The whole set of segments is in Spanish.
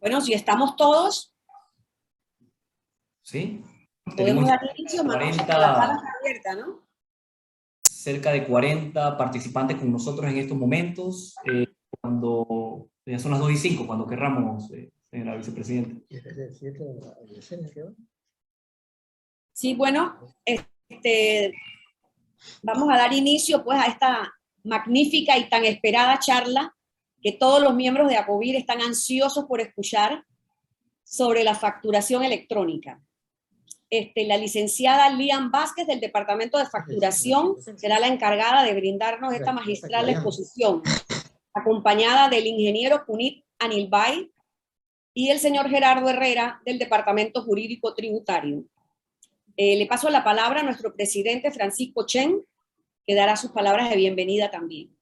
Bueno, si estamos todos, ¿sí? podemos Tenemos dar inicio, Manuel, la sala está abierta, ¿no? cerca de 40 participantes con nosotros en estos momentos, cuando ya son las 2:05, cuando querramos, señora vicepresidenta. Sí, bueno, vamos a dar inicio pues a esta magnífica y tan esperada charla que todos los miembros de ACOVIR están ansiosos por escuchar sobre la facturación electrónica. La licenciada Lian Vázquez del Departamento de Facturación será la encargada de brindarnos esta magistral exposición, acompañada del ingeniero Punit Anilbay y el señor Gerardo Herrera del Departamento Jurídico Tributario. Le paso la palabra a nuestro presidente Francisco Chen, que dará sus palabras de bienvenida también.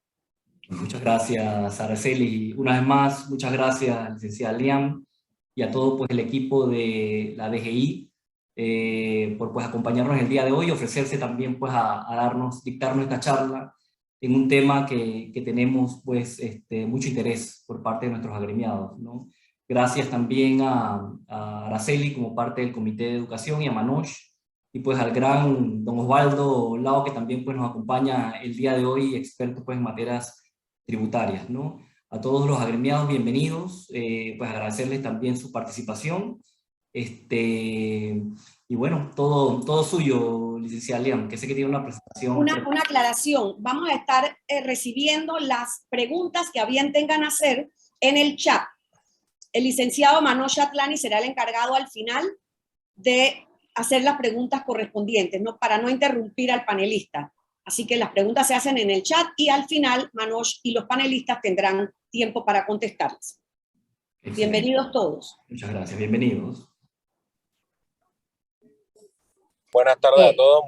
Muchas gracias, Araceli. Una vez más, muchas gracias, licenciada Liam, y a todo pues, el equipo de la DGI por pues, acompañarnos el día de hoy y ofrecerse también pues, a dictarnos esta charla en un tema que tenemos pues, mucho interés por parte de nuestros agremiados, ¿no? Gracias también a Araceli como parte del Comité de Educación y a Manoj, y pues al gran don Osvaldo Lao, que también pues, nos acompaña el día de hoy, experto pues, en materias tributarias, ¿no? A todos los agremiados, bienvenidos, pues agradecerles también su participación, y bueno, todo suyo, licenciada Liam, que sé que tiene una presentación. Una aclaración, vamos a estar recibiendo las preguntas que a bien tengan a hacer en el chat. El licenciado Manoj Atlani será el encargado al final de hacer las preguntas correspondientes, ¿no? Para no interrumpir al panelista. Así que las preguntas se hacen en el chat y al final Manoj y los panelistas tendrán tiempo para contestarlas. Excelente. Bienvenidos todos. Muchas gracias, bienvenidos. Buenas tardes a todos,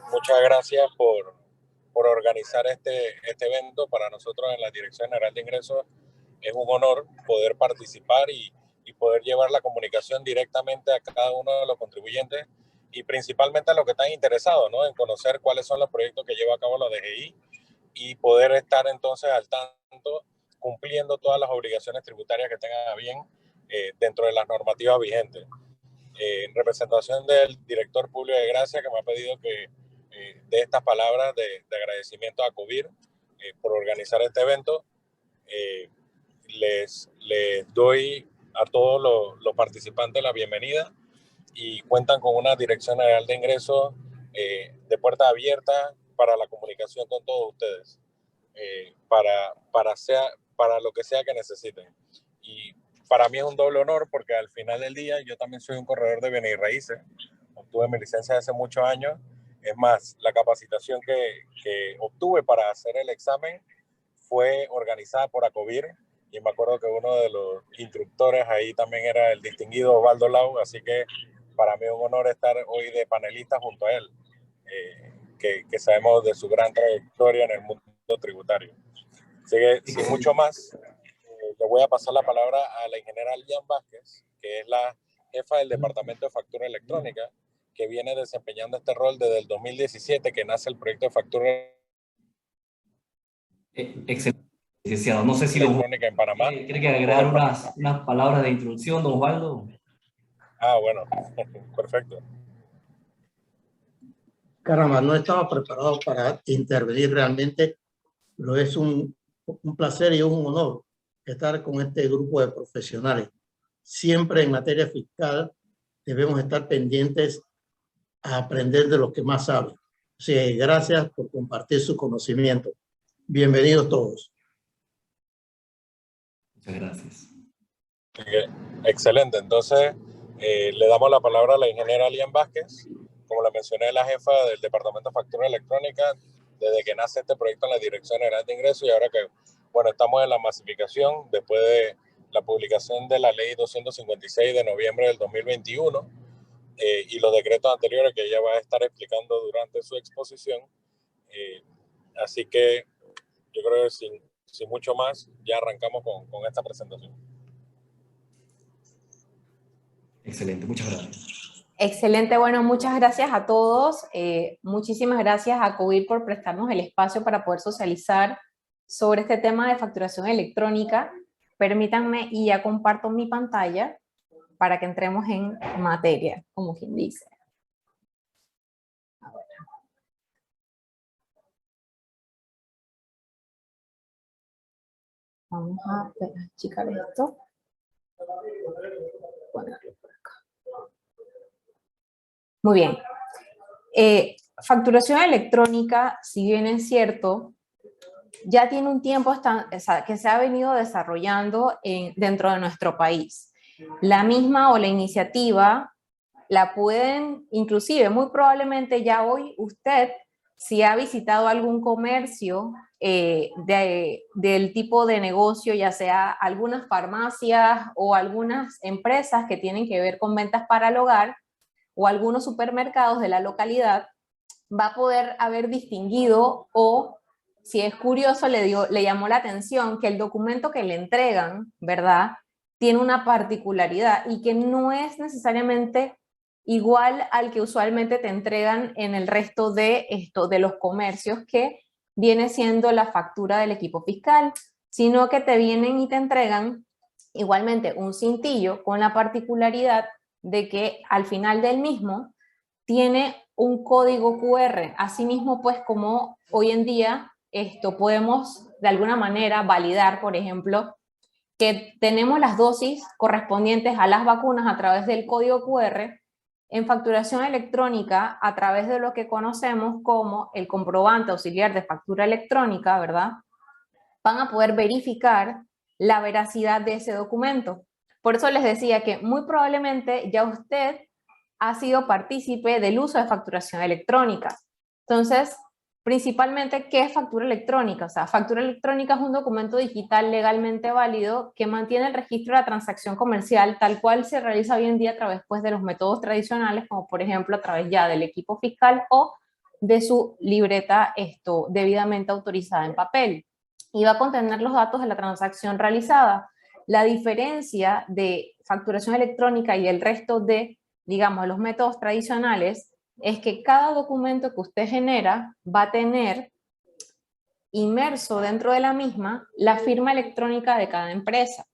muchas gracias por organizar este evento. Para nosotros en la Dirección General de Ingresos es un honor poder participar y poder llevar la comunicación directamente a cada uno de los contribuyentes y principalmente a los que están interesados, ¿no? En conocer cuáles son los proyectos que lleva a cabo la DGI y poder estar entonces al tanto, cumpliendo todas las obligaciones tributarias que tengan a bien dentro de las normativas vigentes. En representación del director Publio de Gracia, que me ha pedido que de estas palabras de agradecimiento a ACOVIR por organizar este evento, les doy a todos los participantes la bienvenida y cuentan con una Dirección General de Ingresos de puerta abierta para la comunicación con todos ustedes, para lo que sea que necesiten. Y para mí es un doble honor porque al final del día yo también soy un corredor de bienes y raíces. Obtuve mi licencia hace muchos años. Es más, la capacitación que obtuve para hacer el examen fue organizada por ACOVIR y me acuerdo que uno de los instructores ahí también era el distinguido Osvaldo Lau, así que para mí es un honor estar hoy de panelista junto a él, que sabemos de su gran trayectoria en el mundo tributario. Así que, sin mucho más, le voy a pasar la palabra a la ingeniera Lian Vázquez, que es la jefa del Departamento de Factura Electrónica, que viene desempeñando este rol desde el 2017, que nace el proyecto de factura Excelente, licenciado. No sé si electrónica en Panamá. ¿Quiere que agregar unas palabras de introducción, don Osvaldo? Ah, bueno, perfecto. Caramba, no estaba preparado para intervenir realmente, pero es un placer y un honor estar con este grupo de profesionales. Siempre en materia fiscal debemos estar pendientes a aprender de los que más saben. O sea, gracias por compartir su conocimiento. Bienvenidos todos. Muchas gracias. Excelente. Entonces, le damos la palabra a la ingeniera Lian Vázquez. Como la mencioné, la jefa del Departamento de Factura Electrónica, desde que nace este proyecto en la Dirección General de Ingresos y ahora que, bueno, estamos en la masificación después de la publicación de la Ley 256 de noviembre del 2021 y los decretos anteriores que ella va a estar explicando durante su exposición. Así que yo creo que sin mucho más, ya arrancamos con esta presentación. Excelente, muchas gracias. Excelente, bueno, muchas gracias a todos. Muchísimas gracias a ACOVIR por prestarnos el espacio para poder socializar sobre este tema de facturación electrónica. permítanme y ya comparto mi pantalla para que entremos en materia, como quien dice. A ver. Vamos a achicar esto. Ponerlo por acá. Muy bien. Facturación electrónica, si bien es cierto, ya tiene un tiempo que se ha venido desarrollando dentro de nuestro país. La misma o la iniciativa la pueden, inclusive, muy probablemente ya hoy usted, si ha visitado algún comercio del tipo de negocio, ya sea algunas farmacias o algunas empresas que tienen que ver con ventas para el hogar, o algunos supermercados de la localidad, va a poder haber distinguido o, si es curioso, le llamó la atención que el documento que le entregan, ¿verdad?, tiene una particularidad y que no es necesariamente igual al que usualmente te entregan en el resto de los comercios, que viene siendo la factura del equipo fiscal, sino que te vienen y te entregan igualmente un cintillo con la particularidad de que al final del mismo tiene un código QR. Asimismo, pues como hoy en día podemos de alguna manera validar, por ejemplo, que tenemos las dosis correspondientes a las vacunas a través del código QR, en facturación electrónica a través de lo que conocemos como el comprobante auxiliar de factura electrónica, ¿verdad?, van a poder verificar la veracidad de ese documento. Por eso les decía que muy probablemente ya usted ha sido partícipe del uso de facturación electrónica. Entonces, principalmente, ¿qué es factura electrónica? O sea, factura electrónica es un documento digital legalmente válido que mantiene el registro de la transacción comercial tal cual se realiza hoy en día a través, pues, de los métodos tradicionales, como por ejemplo a través ya del equipo fiscal o de su libreta debidamente autorizada en papel. Y va a contener los datos de la transacción realizada. La diferencia de facturación electrónica y el resto de, digamos, los métodos tradicionales es que cada documento que usted genera va a tener inmerso dentro de la misma la firma electrónica de cada empresa.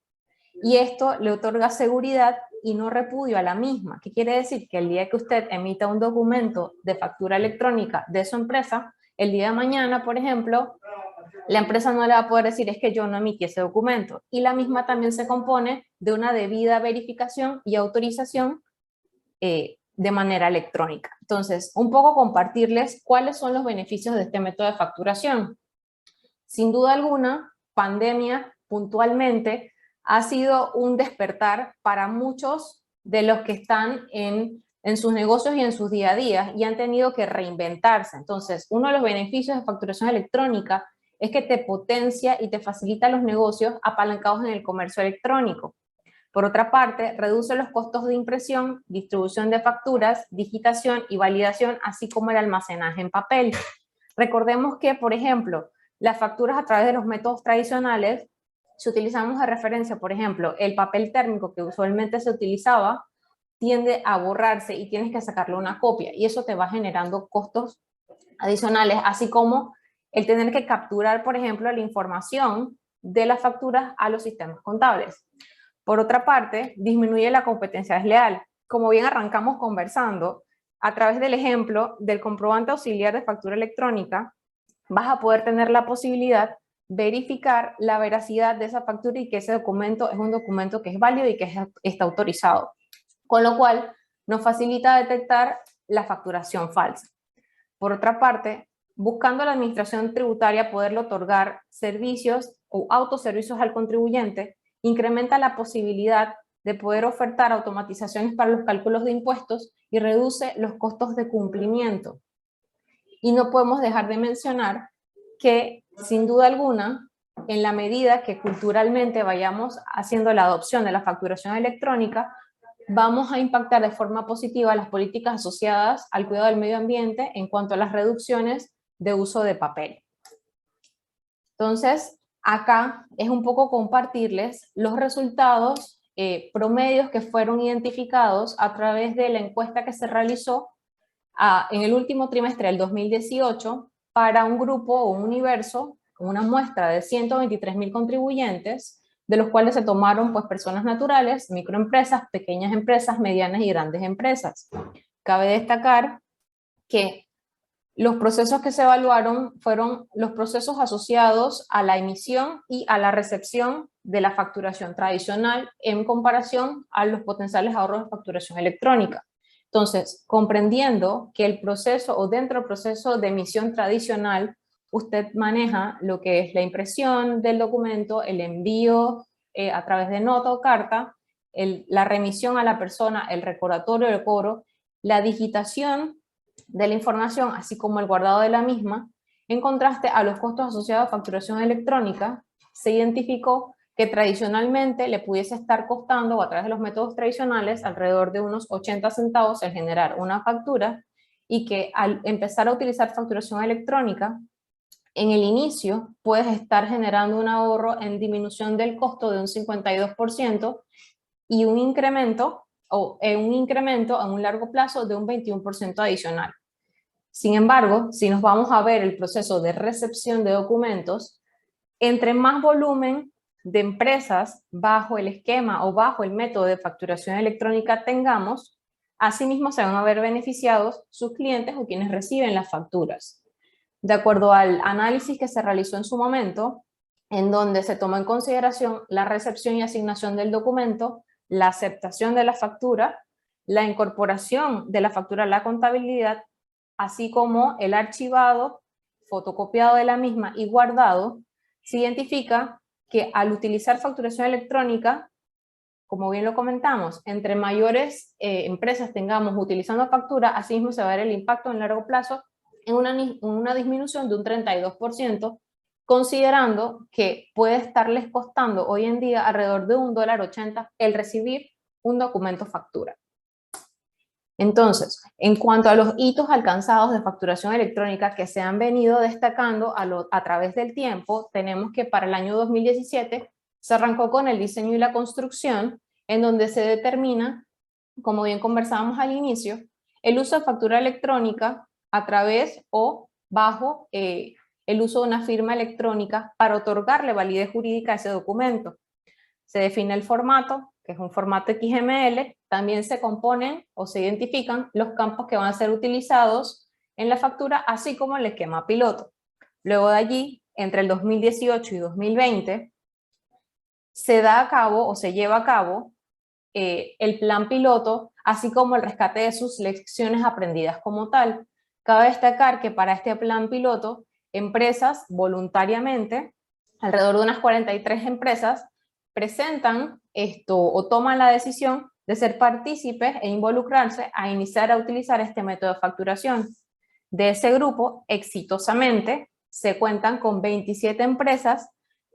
Y esto le otorga seguridad y no repudio a la misma. ¿Qué quiere decir? Que el día que usted emita un documento de factura electrónica de su empresa, el día de mañana, por ejemplo, la empresa no le va a poder decir es que yo no emití ese documento. Y la misma también se compone de una debida verificación y autorización de manera electrónica. Entonces, un poco compartirles cuáles son los beneficios de este método de facturación. Sin duda alguna, pandemia puntualmente ha sido un despertar para muchos de los que están en sus negocios y en sus día a día y han tenido que reinventarse. Entonces, uno de los beneficios de facturación electrónica es que te potencia y te facilita los negocios apalancados en el comercio electrónico. Por otra parte, reduce los costos de impresión, distribución de facturas, digitación y validación, así como el almacenaje en papel. Recordemos que, por ejemplo, las facturas a través de los métodos tradicionales, si utilizamos de referencia, por ejemplo, el papel térmico que usualmente se utilizaba, tiende a borrarse y tienes que sacarle una copia y eso te va generando costos adicionales, así como el tener que capturar, por ejemplo, la información de las facturas a los sistemas contables. Por otra parte, disminuye la competencia desleal. Como bien arrancamos conversando, a través del ejemplo del comprobante auxiliar de factura electrónica, vas a poder tener la posibilidad de verificar la veracidad de esa factura y que ese documento es un documento que es válido y que está autorizado. Con lo cual, nos facilita detectar la facturación falsa. Por otra parte, buscando la administración tributaria poderle otorgar servicios o autoservicios al contribuyente, incrementa la posibilidad de poder ofertar automatizaciones para los cálculos de impuestos y reduce los costos de cumplimiento. Y no podemos dejar de mencionar que, sin duda alguna, en la medida que culturalmente vayamos haciendo la adopción de la facturación electrónica, vamos a impactar de forma positiva las políticas asociadas al cuidado del medio ambiente en cuanto a las reducciones de uso de papel. Entonces, acá es un poco compartirles los resultados promedios que fueron identificados a través de la encuesta que se realizó en el último trimestre del 2018 para un grupo o un universo, una muestra de 123.000 contribuyentes, de los cuales se tomaron pues personas naturales, microempresas, pequeñas empresas, medianas y grandes empresas. Cabe destacar que los procesos que se evaluaron fueron los procesos asociados a la emisión y a la recepción de la facturación tradicional en comparación a los potenciales ahorros de facturación electrónica. Entonces, comprendiendo que el proceso o dentro del proceso de emisión tradicional, usted maneja lo que es la impresión del documento, el envío a través de nota o carta, la remisión a la persona, el recordatorio del cobro, la digitación de la información, así como el guardado de la misma. En contraste a los costos asociados a facturación electrónica, se identificó que tradicionalmente le pudiese estar costando, o a través de los métodos tradicionales, alrededor de unos 80 centavos el generar una factura, y que al empezar a utilizar facturación electrónica, en el inicio puedes estar generando un ahorro en disminución del costo de un 52% y un incremento a un largo plazo de un 21% adicional. Sin embargo, si nos vamos a ver el proceso de recepción de documentos, entre más volumen de empresas bajo el esquema o bajo el método de facturación electrónica tengamos, asimismo se van a ver beneficiados sus clientes o quienes reciben las facturas. De acuerdo al análisis que se realizó en su momento, en donde se tomó en consideración la recepción y asignación del documento, la aceptación de la factura, la incorporación de la factura a la contabilidad, así como el archivado, fotocopiado de la misma y guardado, se identifica que al utilizar facturación electrónica, como bien lo comentamos, entre mayores empresas tengamos utilizando factura, así mismo se va a ver el impacto en largo plazo en una disminución de un 32%, considerando que puede estarles costando hoy en día alrededor de $1.80 el recibir un documento factura. Entonces, en cuanto a los hitos alcanzados de facturación electrónica que se han venido destacando a través del tiempo, tenemos que para el año 2017 se arrancó con el diseño y la construcción, en donde se determina, como bien conversábamos al inicio, el uso de factura electrónica a través o bajo el uso de una firma electrónica para otorgarle validez jurídica a ese documento. Se define el formato, que es un formato XML, también se componen o se identifican los campos que van a ser utilizados en la factura, así como el esquema piloto. Luego de allí, entre el 2018 y 2020, se da a cabo o se lleva a cabo el plan piloto, así como el rescate de sus lecciones aprendidas como tal. Cabe destacar que para este plan piloto, empresas voluntariamente, alrededor de unas 43 empresas, presentan o toman la decisión de ser partícipes e involucrarse a iniciar a utilizar este método de facturación. De ese grupo, exitosamente, se cuentan con 27 empresas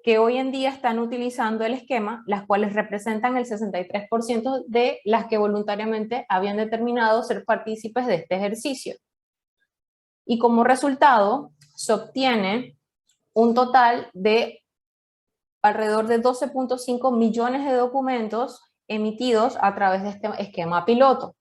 que hoy en día están utilizando el esquema, las cuales representan el 63% de las que voluntariamente habían determinado ser partícipes de este ejercicio. Y como resultado, se obtiene un total de alrededor de 12.5 millones de documentos emitidos a través de este esquema piloto.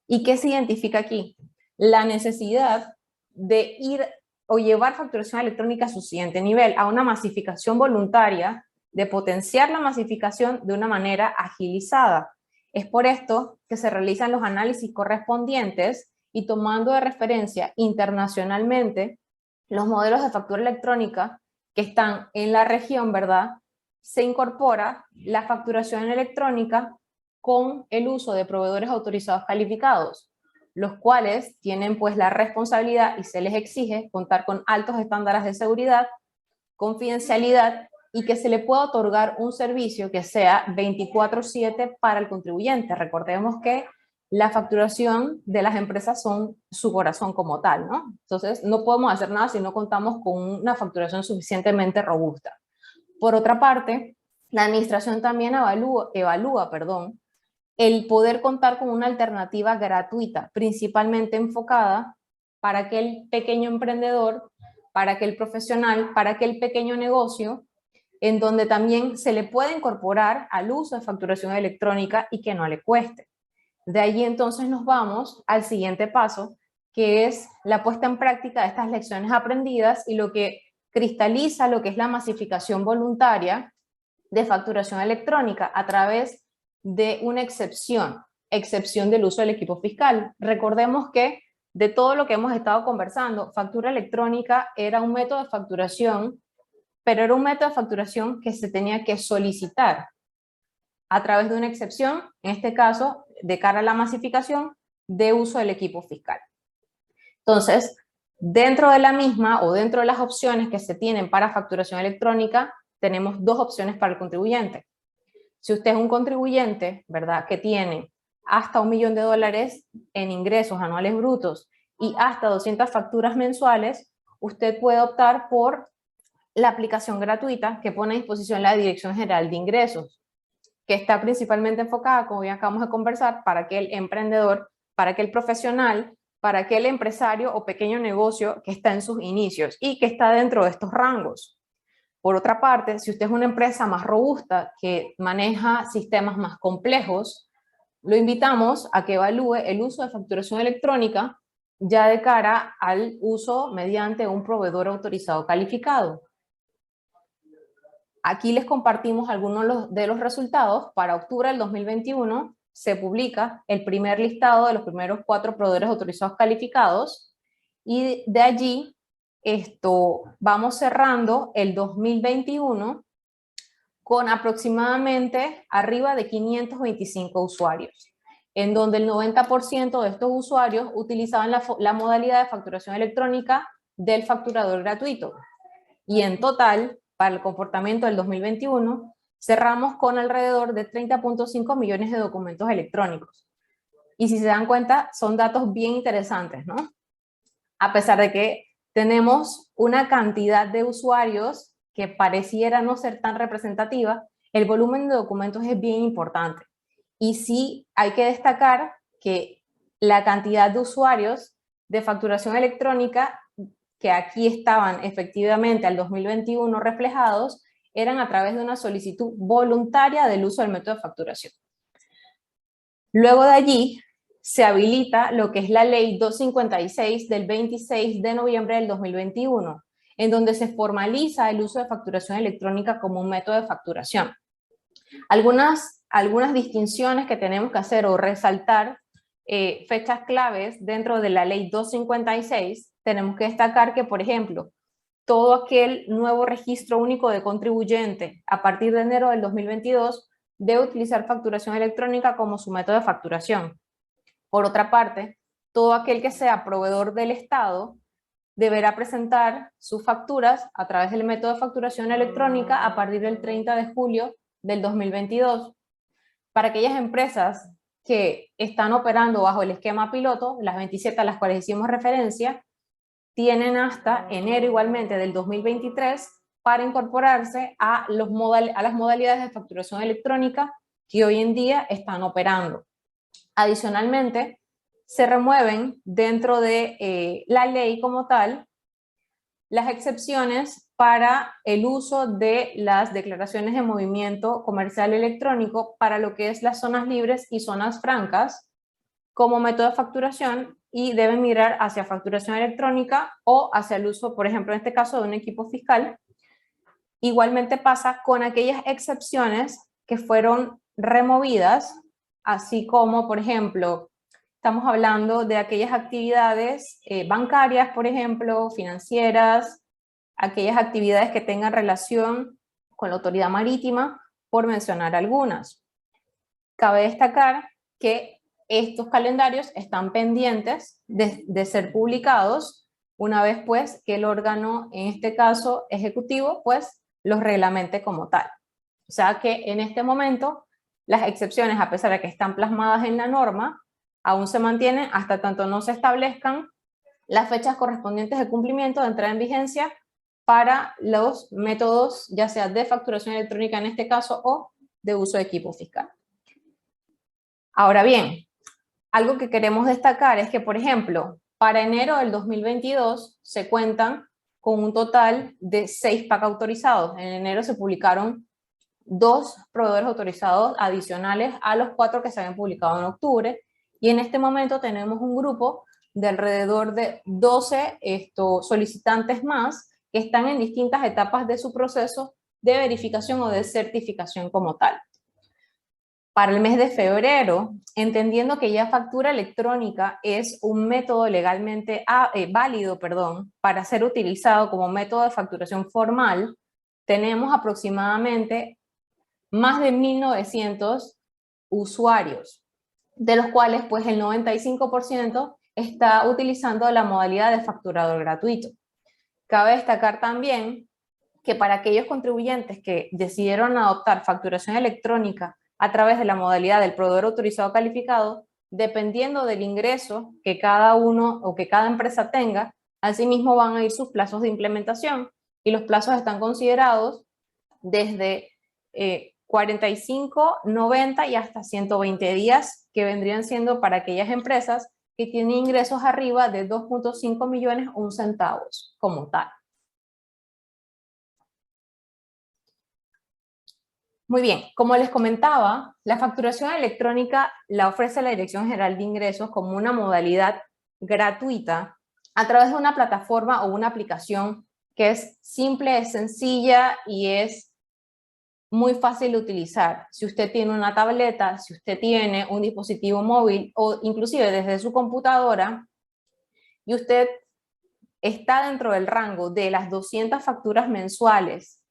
¿Y qué se identifica aquí? La necesidad de ir o llevar facturación electrónica a su siguiente nivel, a una masificación voluntaria, de potenciar la masificación de una manera agilizada. Es por esto que se realizan los análisis correspondientes y tomando de referencia internacionalmente los modelos de factura electrónica que están en la región, ¿verdad? Se incorpora la facturación electrónica con el uso de proveedores autorizados calificados, los cuales tienen pues la responsabilidad y se les exige contar con altos estándares de seguridad, confidencialidad y que se le pueda otorgar un servicio que sea 24/7 para el contribuyente. Recordemos que la facturación de las empresas son su corazón como tal, ¿no? Entonces no podemos hacer nada si no contamos con una facturación suficientemente robusta. Por otra parte, la administración también evalúa el poder contar con una alternativa gratuita, principalmente enfocada para aquel pequeño emprendedor, para aquel profesional, para aquel pequeño negocio, en donde también se le puede incorporar al uso de facturación electrónica y que no le cueste. De allí entonces nos vamos al siguiente paso, que es la puesta en práctica de estas lecciones aprendidas y lo que cristaliza lo que es la masificación voluntaria de facturación electrónica a través de una excepción del uso del equipo fiscal. Recordemos que de todo lo que hemos estado conversando, factura electrónica era un método de facturación, pero era un método de facturación que se tenía que solicitar a través de una excepción, en este caso, de cara a la masificación de uso del equipo fiscal. Entonces, dentro de la misma o dentro de las opciones que se tienen para facturación electrónica, tenemos dos opciones para el contribuyente. Si usted es un contribuyente, ¿verdad?, que tiene hasta $1 millón en ingresos anuales brutos y hasta 200 facturas mensuales, usted puede optar por la aplicación gratuita que pone a disposición la Dirección General de Ingresos, que está principalmente enfocada, como ya acabamos de conversar, para aquel emprendedor, para aquel profesional, para aquel empresario o pequeño negocio que está en sus inicios y que está dentro de estos rangos. Por otra parte, si usted es una empresa más robusta que maneja sistemas más complejos, lo invitamos a que evalúe el uso de facturación electrónica ya de cara al uso mediante un proveedor autorizado calificado. Aquí les compartimos algunos de los resultados. Para octubre del 2021 se publica el primer listado de los primeros 4 proveedores autorizados calificados y de allí vamos cerrando el 2021 con aproximadamente arriba de 525 usuarios, en donde el 90% de estos usuarios utilizaban la modalidad de facturación electrónica del facturador gratuito. Y en total, para el comportamiento del 2021, cerramos con alrededor de 30.5 millones de documentos electrónicos. Y si se dan cuenta, son datos bien interesantes, ¿no? A pesar de que tenemos una cantidad de usuarios que pareciera no ser tan representativa, el volumen de documentos es bien importante. Y sí hay que destacar que la cantidad de usuarios de facturación electrónica que aquí estaban efectivamente al 2021 reflejados, eran a través de una solicitud voluntaria del uso del método de facturación. Luego de allí se habilita lo que es la Ley 256 del 26 de noviembre del 2021, en donde se formaliza el uso de facturación electrónica como un método de facturación. Algunas distinciones que tenemos que hacer o resaltar, fechas claves dentro de la Ley 256, tenemos que destacar que, por ejemplo, todo aquel nuevo registro único de contribuyente a partir de enero del 2022 debe utilizar facturación electrónica como su método de facturación. Por otra parte, todo aquel que sea proveedor del Estado deberá presentar sus facturas a través del método de facturación electrónica a partir del 30 de julio del 2022. Para aquellas empresas que están operando bajo el esquema piloto, las 27 a las cuales hicimos referencia, tienen hasta enero igualmente del 2023 para incorporarse a las modalidades de facturación electrónica que hoy en día están operando. Adicionalmente, se remueven dentro de la ley como tal las excepciones para el uso de las declaraciones de movimiento comercial electrónico para lo que es las zonas libres y zonas francas como método de facturación y deben mirar hacia facturación electrónica o hacia el uso, por ejemplo, en este caso, de un equipo fiscal. Igualmente pasa con aquellas excepciones que fueron removidas, así como, por ejemplo, estamos hablando de aquellas actividades bancarias, por ejemplo, financieras, aquellas actividades que tengan relación con la autoridad marítima, por mencionar algunas. Cabe destacar que estos calendarios están pendientes de ser publicados una vez pues que el órgano, en este caso ejecutivo, pues los reglamente como tal. O sea que en este momento las excepciones, a pesar de que están plasmadas en la norma, aún se mantienen hasta tanto no se establezcan las fechas correspondientes de cumplimiento de entrada en vigencia para los métodos, ya sea de facturación electrónica en este caso o de uso de equipo fiscal. Ahora bien, algo que queremos destacar es que, por ejemplo, para enero del 2022 se cuentan con un total de 6 PAC autorizados. En enero se publicaron 2 proveedores autorizados adicionales a los 4 que se habían publicado en octubre, y en este momento tenemos un grupo de alrededor de 12 solicitantes más que están en distintas etapas de su proceso de verificación o de certificación como tal. Para el mes de febrero, entendiendo que ya factura electrónica es un método legalmente válido, para ser utilizado como método de facturación formal, tenemos aproximadamente más de 1.900 usuarios, de los cuales pues el 95% está utilizando la modalidad de facturador gratuito. Cabe destacar también que para aquellos contribuyentes que decidieron adoptar facturación electrónica a través de la modalidad del proveedor autorizado calificado, dependiendo del ingreso que cada uno o que cada empresa tenga, asimismo van a ir sus plazos de implementación, y los plazos están considerados desde 45, 90 y hasta 120 días, que vendrían siendo para aquellas empresas que tienen ingresos arriba de 2.5 millones o un centavos como tal. Muy bien, como les comentaba, la facturación electrónica la ofrece la Dirección General de Ingresos como una modalidad gratuita a través de una plataforma o una aplicación que es simple, es sencilla y es muy fácil de utilizar. Si usted tiene una tableta, si usted tiene un dispositivo móvil o inclusive desde su computadora y usted está dentro del rango de las 200 facturas mensuales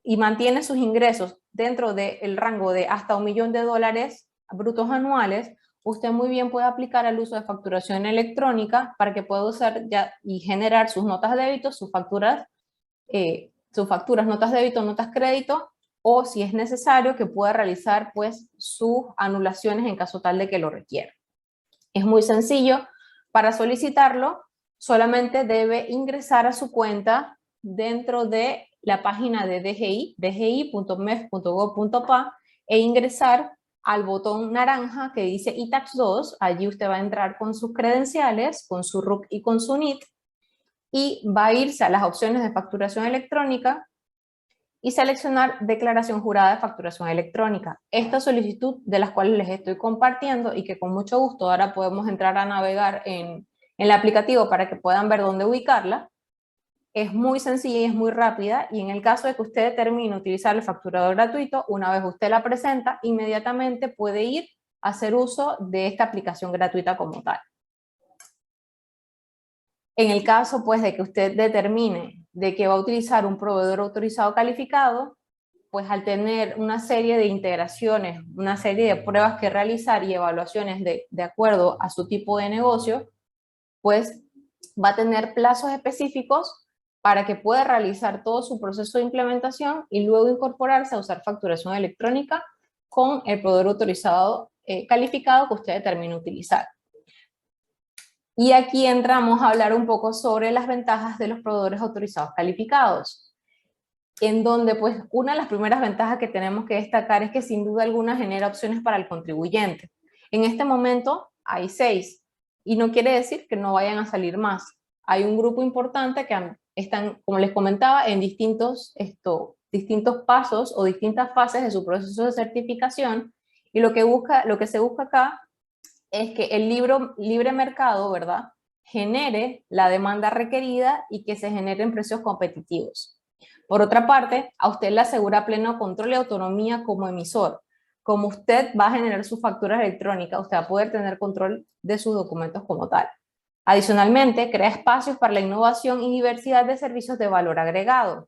y mantiene sus ingresos dentro del rango de hasta $1 millón brutos anuales, usted muy bien puede aplicar el uso de facturación electrónica para que pueda usar y generar sus notas de débito, sus facturas, notas de débito, notas crédito, o si es necesario que pueda realizar pues sus anulaciones en caso tal de que lo requiera. Es muy sencillo. Para solicitarlo, solamente debe ingresar a su cuenta dentro de la página de DGI, dgi.mef.gov.pa, e ingresar al botón naranja que dice iTax 2. Allí usted va a entrar con sus credenciales, con su RUC y con su NIT, y va a irse a las opciones de facturación electrónica y seleccionar declaración jurada de facturación electrónica. Esta solicitud de las cuales les estoy compartiendo y que con mucho gusto ahora podemos entrar a navegar en el aplicativo para que puedan ver dónde ubicarla, es muy sencilla y es muy rápida, y en el caso de que usted determine utilizar el facturador gratuito, una vez usted la presenta, inmediatamente puede ir a hacer uso de esta aplicación gratuita como tal. En el caso pues de que usted determine de que va a utilizar un proveedor autorizado calificado, pues al tener una serie de integraciones, una serie de pruebas que realizar y evaluaciones de acuerdo a su tipo de negocio, pues va a tener plazos específicos para que pueda realizar todo su proceso de implementación y luego incorporarse a usar facturación electrónica con el proveedor autorizado calificado que usted determine utilizar. Y aquí entramos a hablar un poco sobre las ventajas de los proveedores autorizados calificados, en donde pues una de las primeras ventajas que tenemos que destacar es que sin duda alguna genera opciones para el contribuyente. En este momento hay 6 y no quiere decir que no vayan a salir más. Hay un grupo importante que están, como les comentaba, en distintos pasos o distintas fases de su proceso de certificación, y lo que se busca acá es que el libre mercado, ¿verdad?, genere la demanda requerida y que se generen precios competitivos. Por otra parte, a usted le asegura pleno control y autonomía como emisor. Como usted va a generar sus facturas electrónicas, usted va a poder tener control de sus documentos como tal. Adicionalmente, crea espacios para la innovación y diversidad de servicios de valor agregado.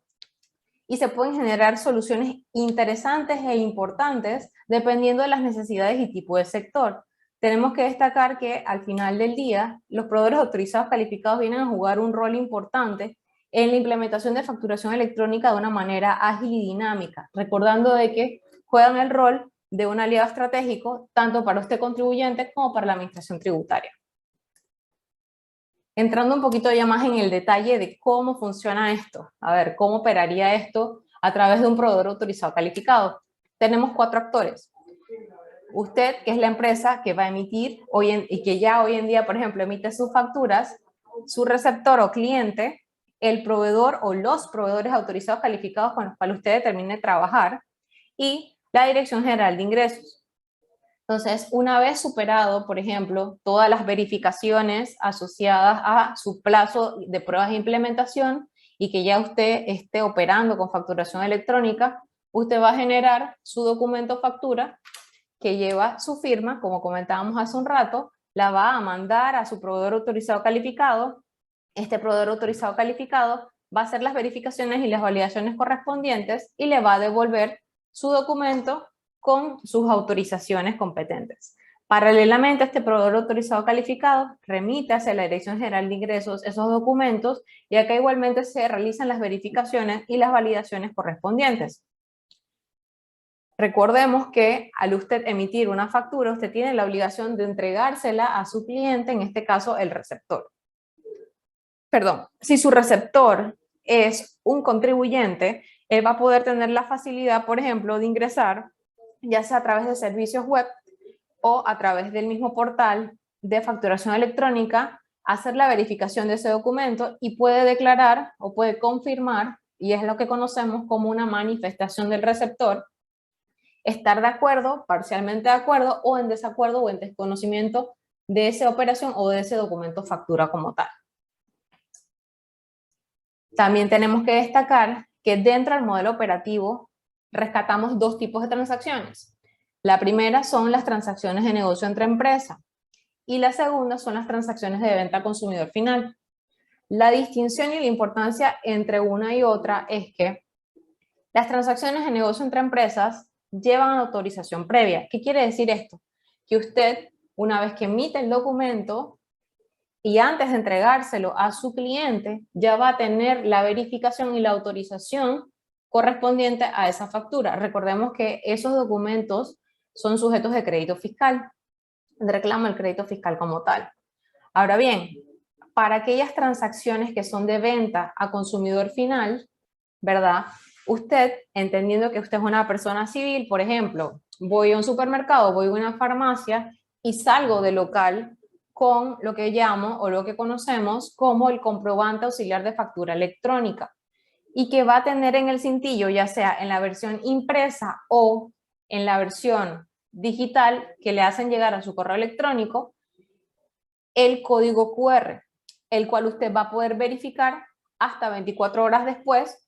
Y se pueden generar soluciones interesantes e importantes dependiendo de las necesidades y tipo de sector. Tenemos que destacar que al final del día, los proveedores autorizados calificados vienen a jugar un rol importante en la implementación de facturación electrónica de una manera ágil y dinámica, recordando de que juegan el rol de un aliado estratégico tanto para usted contribuyente como para la administración tributaria. Entrando un poquito ya más en el detalle de cómo funciona esto, a ver, cómo operaría esto a través de un proveedor autorizado calificado. Tenemos 4 actores. Usted, que es la empresa que va a emitir y que ya hoy en día, por ejemplo, emite sus facturas, su receptor o cliente, el proveedor o los proveedores autorizados calificados con los cuales usted determine trabajar, y la Dirección General de Ingresos. Entonces, una vez superado, por ejemplo, todas las verificaciones asociadas a su plazo de pruebas de implementación y que ya usted esté operando con facturación electrónica, usted va a generar su documento factura que lleva su firma, como comentábamos hace un rato, la va a mandar a su proveedor autorizado calificado. Este proveedor autorizado calificado va a hacer las verificaciones y las validaciones correspondientes y le va a devolver su documento con sus autorizaciones competentes. Paralelamente, este proveedor autorizado calificado remite hacia la Dirección General de Ingresos esos documentos y acá igualmente se realizan las verificaciones y las validaciones correspondientes. Recordemos que al usted emitir una factura, usted tiene la obligación de entregársela a su cliente, en este caso el receptor. Perdón, si su receptor es un contribuyente, él va a poder tener la facilidad, por ejemplo, de ingresar, ya sea a través de servicios web o a través del mismo portal de facturación electrónica, hacer la verificación de ese documento y puede declarar o puede confirmar, y es lo que conocemos como una manifestación del receptor, estar de acuerdo, parcialmente de acuerdo o en desacuerdo o en desconocimiento de esa operación o de ese documento factura como tal. También tenemos que destacar que dentro del modelo operativo rescatamos dos tipos de transacciones. La primera son las transacciones de negocio entre empresas y la segunda son las transacciones de venta al consumidor final. La distinción y la importancia entre una y otra es que las transacciones de negocio entre empresas llevan autorización previa. ¿Qué quiere decir esto? Que usted, una vez que emite el documento y antes de entregárselo a su cliente, ya va a tener la verificación y la autorización correspondiente a esa factura. Recordemos que esos documentos son sujetos de crédito fiscal, de reclamo del crédito fiscal como tal. Ahora bien, para aquellas transacciones que son de venta a consumidor final, ¿verdad? Usted, entendiendo que usted es una persona civil, por ejemplo, voy a un supermercado, voy a una farmacia y salgo del local con lo que llamo o lo que conocemos como el comprobante auxiliar de factura electrónica y que va a tener en el cintillo, ya sea en la versión impresa o en la versión digital que le hacen llegar a su correo electrónico, el código QR, el cual usted va a poder verificar hasta 24 horas después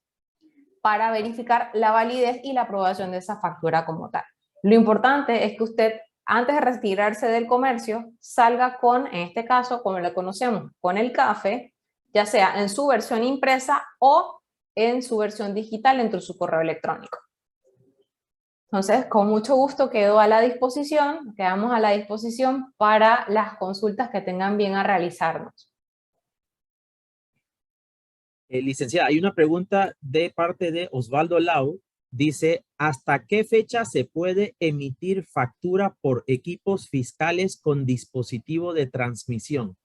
para verificar la validez y la aprobación de esa factura como tal. Lo importante es que usted, antes de retirarse del comercio, salga con, en este caso, como lo conocemos, con el CAFE, ya sea en su versión impresa o en su versión digital dentro de su correo electrónico. Entonces, con mucho gusto quedamos a la disposición para las consultas que tengan bien a realizarnos. Licenciada, hay una pregunta de parte de Osvaldo Lau. Dice, ¿hasta qué fecha se puede emitir factura por equipos fiscales con dispositivo de transmisión?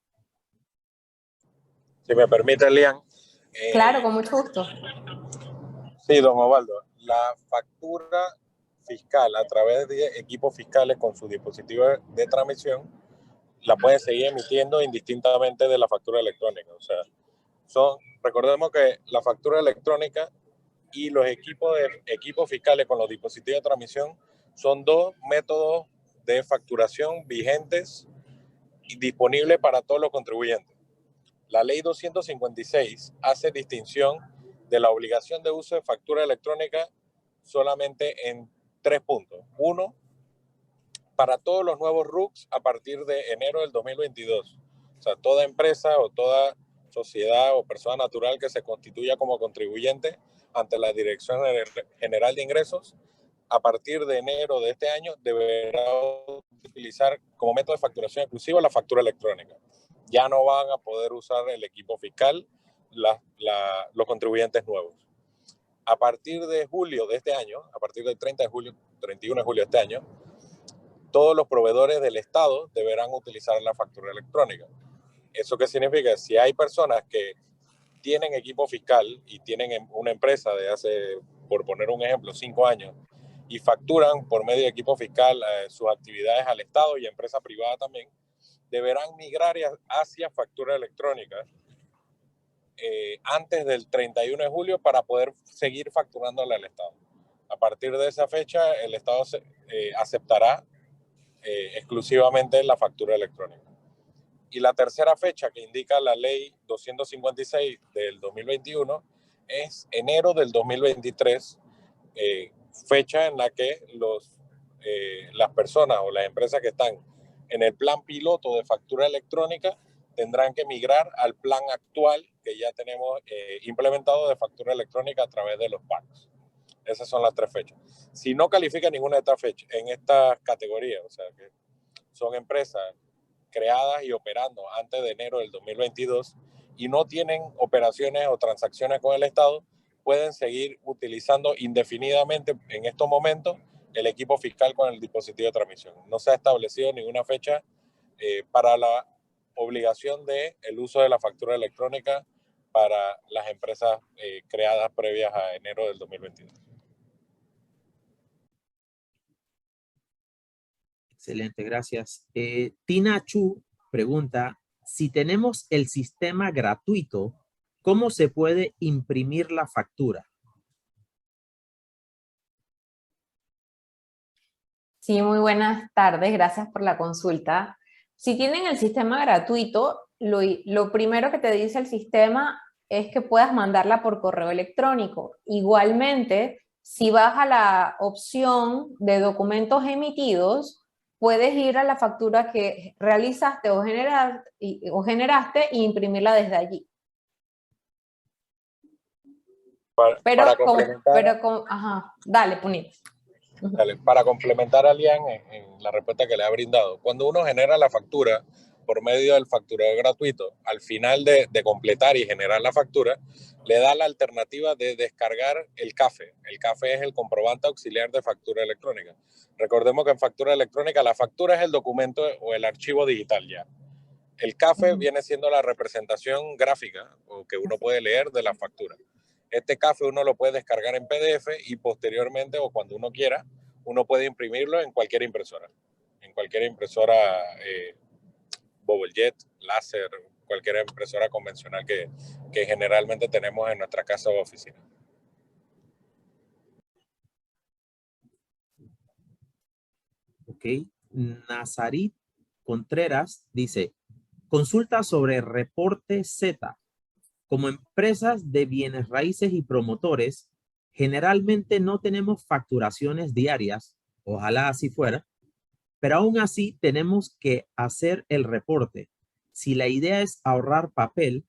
Si me permite, Lian. Claro, con mucho gusto. Sí, don Osvaldo. La factura fiscal a través de equipos fiscales con su dispositivo de transmisión la pueden seguir emitiendo indistintamente de la factura electrónica. O sea, recordemos que la factura electrónica y los equipos fiscales con los dispositivos de transmisión son dos métodos de facturación vigentes y disponibles para todos los contribuyentes. La ley 256 hace distinción de la obligación de uso de factura electrónica solamente en 3 puntos. Uno, para todos los nuevos RUCs a partir de enero del 2022. O sea, toda empresa o toda sociedad o persona natural que se constituya como contribuyente ante la Dirección General de Ingresos, a partir de enero de este año deberá utilizar como método de facturación exclusivo la factura electrónica. Ya no van a poder usar el equipo fiscal los contribuyentes nuevos. A partir de julio de este año, a partir del 31 de julio de este año, todos los proveedores del Estado deberán utilizar la factura electrónica. ¿Eso qué significa? Si hay personas que tienen equipo fiscal y tienen una empresa de hace, por poner un ejemplo, 5 años, y facturan por medio de equipo fiscal sus actividades al Estado y a empresa privada también, deberán migrar hacia factura electrónica antes del 31 de julio para poder seguir facturándole al Estado. A partir de esa fecha, el Estado aceptará exclusivamente la factura electrónica. Y la tercera fecha que indica la ley 256 del 2021 es enero del 2023, fecha en la que las personas o las empresas que están en el plan piloto de factura electrónica tendrán que migrar al plan actual que ya tenemos implementado de factura electrónica a través de los pagos. Esas son las 3 fechas. Si no califica ninguna de estas fechas en estas categorías, o sea que son empresas creadas y operando antes de enero del 2022 y no tienen operaciones o transacciones con el Estado, pueden seguir utilizando indefinidamente en estos momentos el equipo fiscal con el dispositivo de transmisión. No se ha establecido ninguna fecha para la obligación del uso de la factura electrónica para las empresas creadas previas a enero del 2022. Excelente, gracias. Tina Chu pregunta, si tenemos el sistema gratuito, ¿cómo se puede imprimir la factura? Sí, muy buenas tardes, gracias por la consulta. Si tienen el sistema gratuito, lo primero que te dice el sistema es que puedas mandarla por correo electrónico. Igualmente, si vas a la opción de documentos emitidos, puedes ir a la factura que realizaste o generaste e imprimirla desde allí. Ajá, dale, Punit. Para complementar a Lian en la respuesta que le ha brindado, cuando uno genera la factura por medio del facturador gratuito, al final de completar y generar la factura, le da la alternativa de descargar el CAFE. El CAFE es el comprobante auxiliar de factura electrónica. Recordemos que en factura electrónica la factura es el documento o el archivo digital ya. El CAFE viene siendo la representación gráfica o que uno puede leer de la factura. Este CAFE uno lo puede descargar en PDF y posteriormente o cuando uno quiera, uno puede imprimirlo en cualquier impresora. En cualquier impresora BubbleJet, láser, cualquier impresora convencional que generalmente tenemos en nuestra casa o oficina. Ok. Nazarit Contreras dice, consulta sobre Reporte Z. Como empresas de bienes raíces y promotores, generalmente no tenemos facturaciones diarias, ojalá así fuera, pero aún así tenemos que hacer el reporte. Si la idea es ahorrar papel,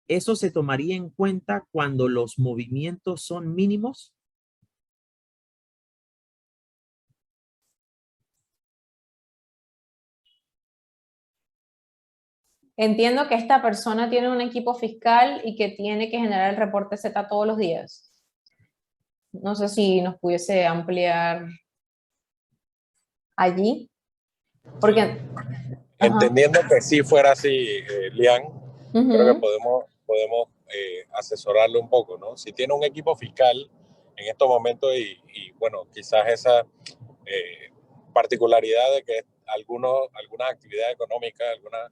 ¿eso se tomaría en cuenta cuando los movimientos son mínimos? Entiendo que esta persona tiene un equipo fiscal y que tiene que generar el reporte Z todos los días. No sé si nos pudiese ampliar allí. Porque, entendiendo que sí fuera así, Lian, creo que podemos asesorarlo un poco, ¿no? Si tiene un equipo fiscal en estos momentos y bueno, quizás esa particularidad de que algunas actividades económicas, algunas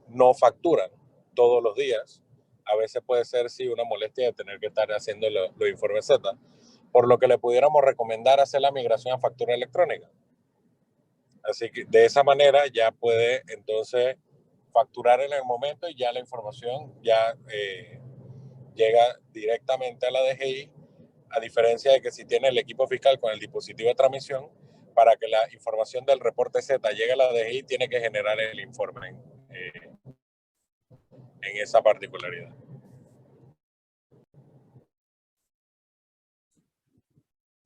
no facturan todos los días, a veces puede ser sí una molestia de tener que estar haciendo los informes Z, por lo que le pudiéramos recomendar hacer la migración a factura electrónica. Así que de esa manera ya puede entonces facturar en el momento y ya la información ya llega directamente a la DGI, a diferencia de que si tiene el equipo fiscal con el dispositivo de transmisión, para que la información del reporte Z llegue a la DGI, tiene que generar el informe en esa particularidad.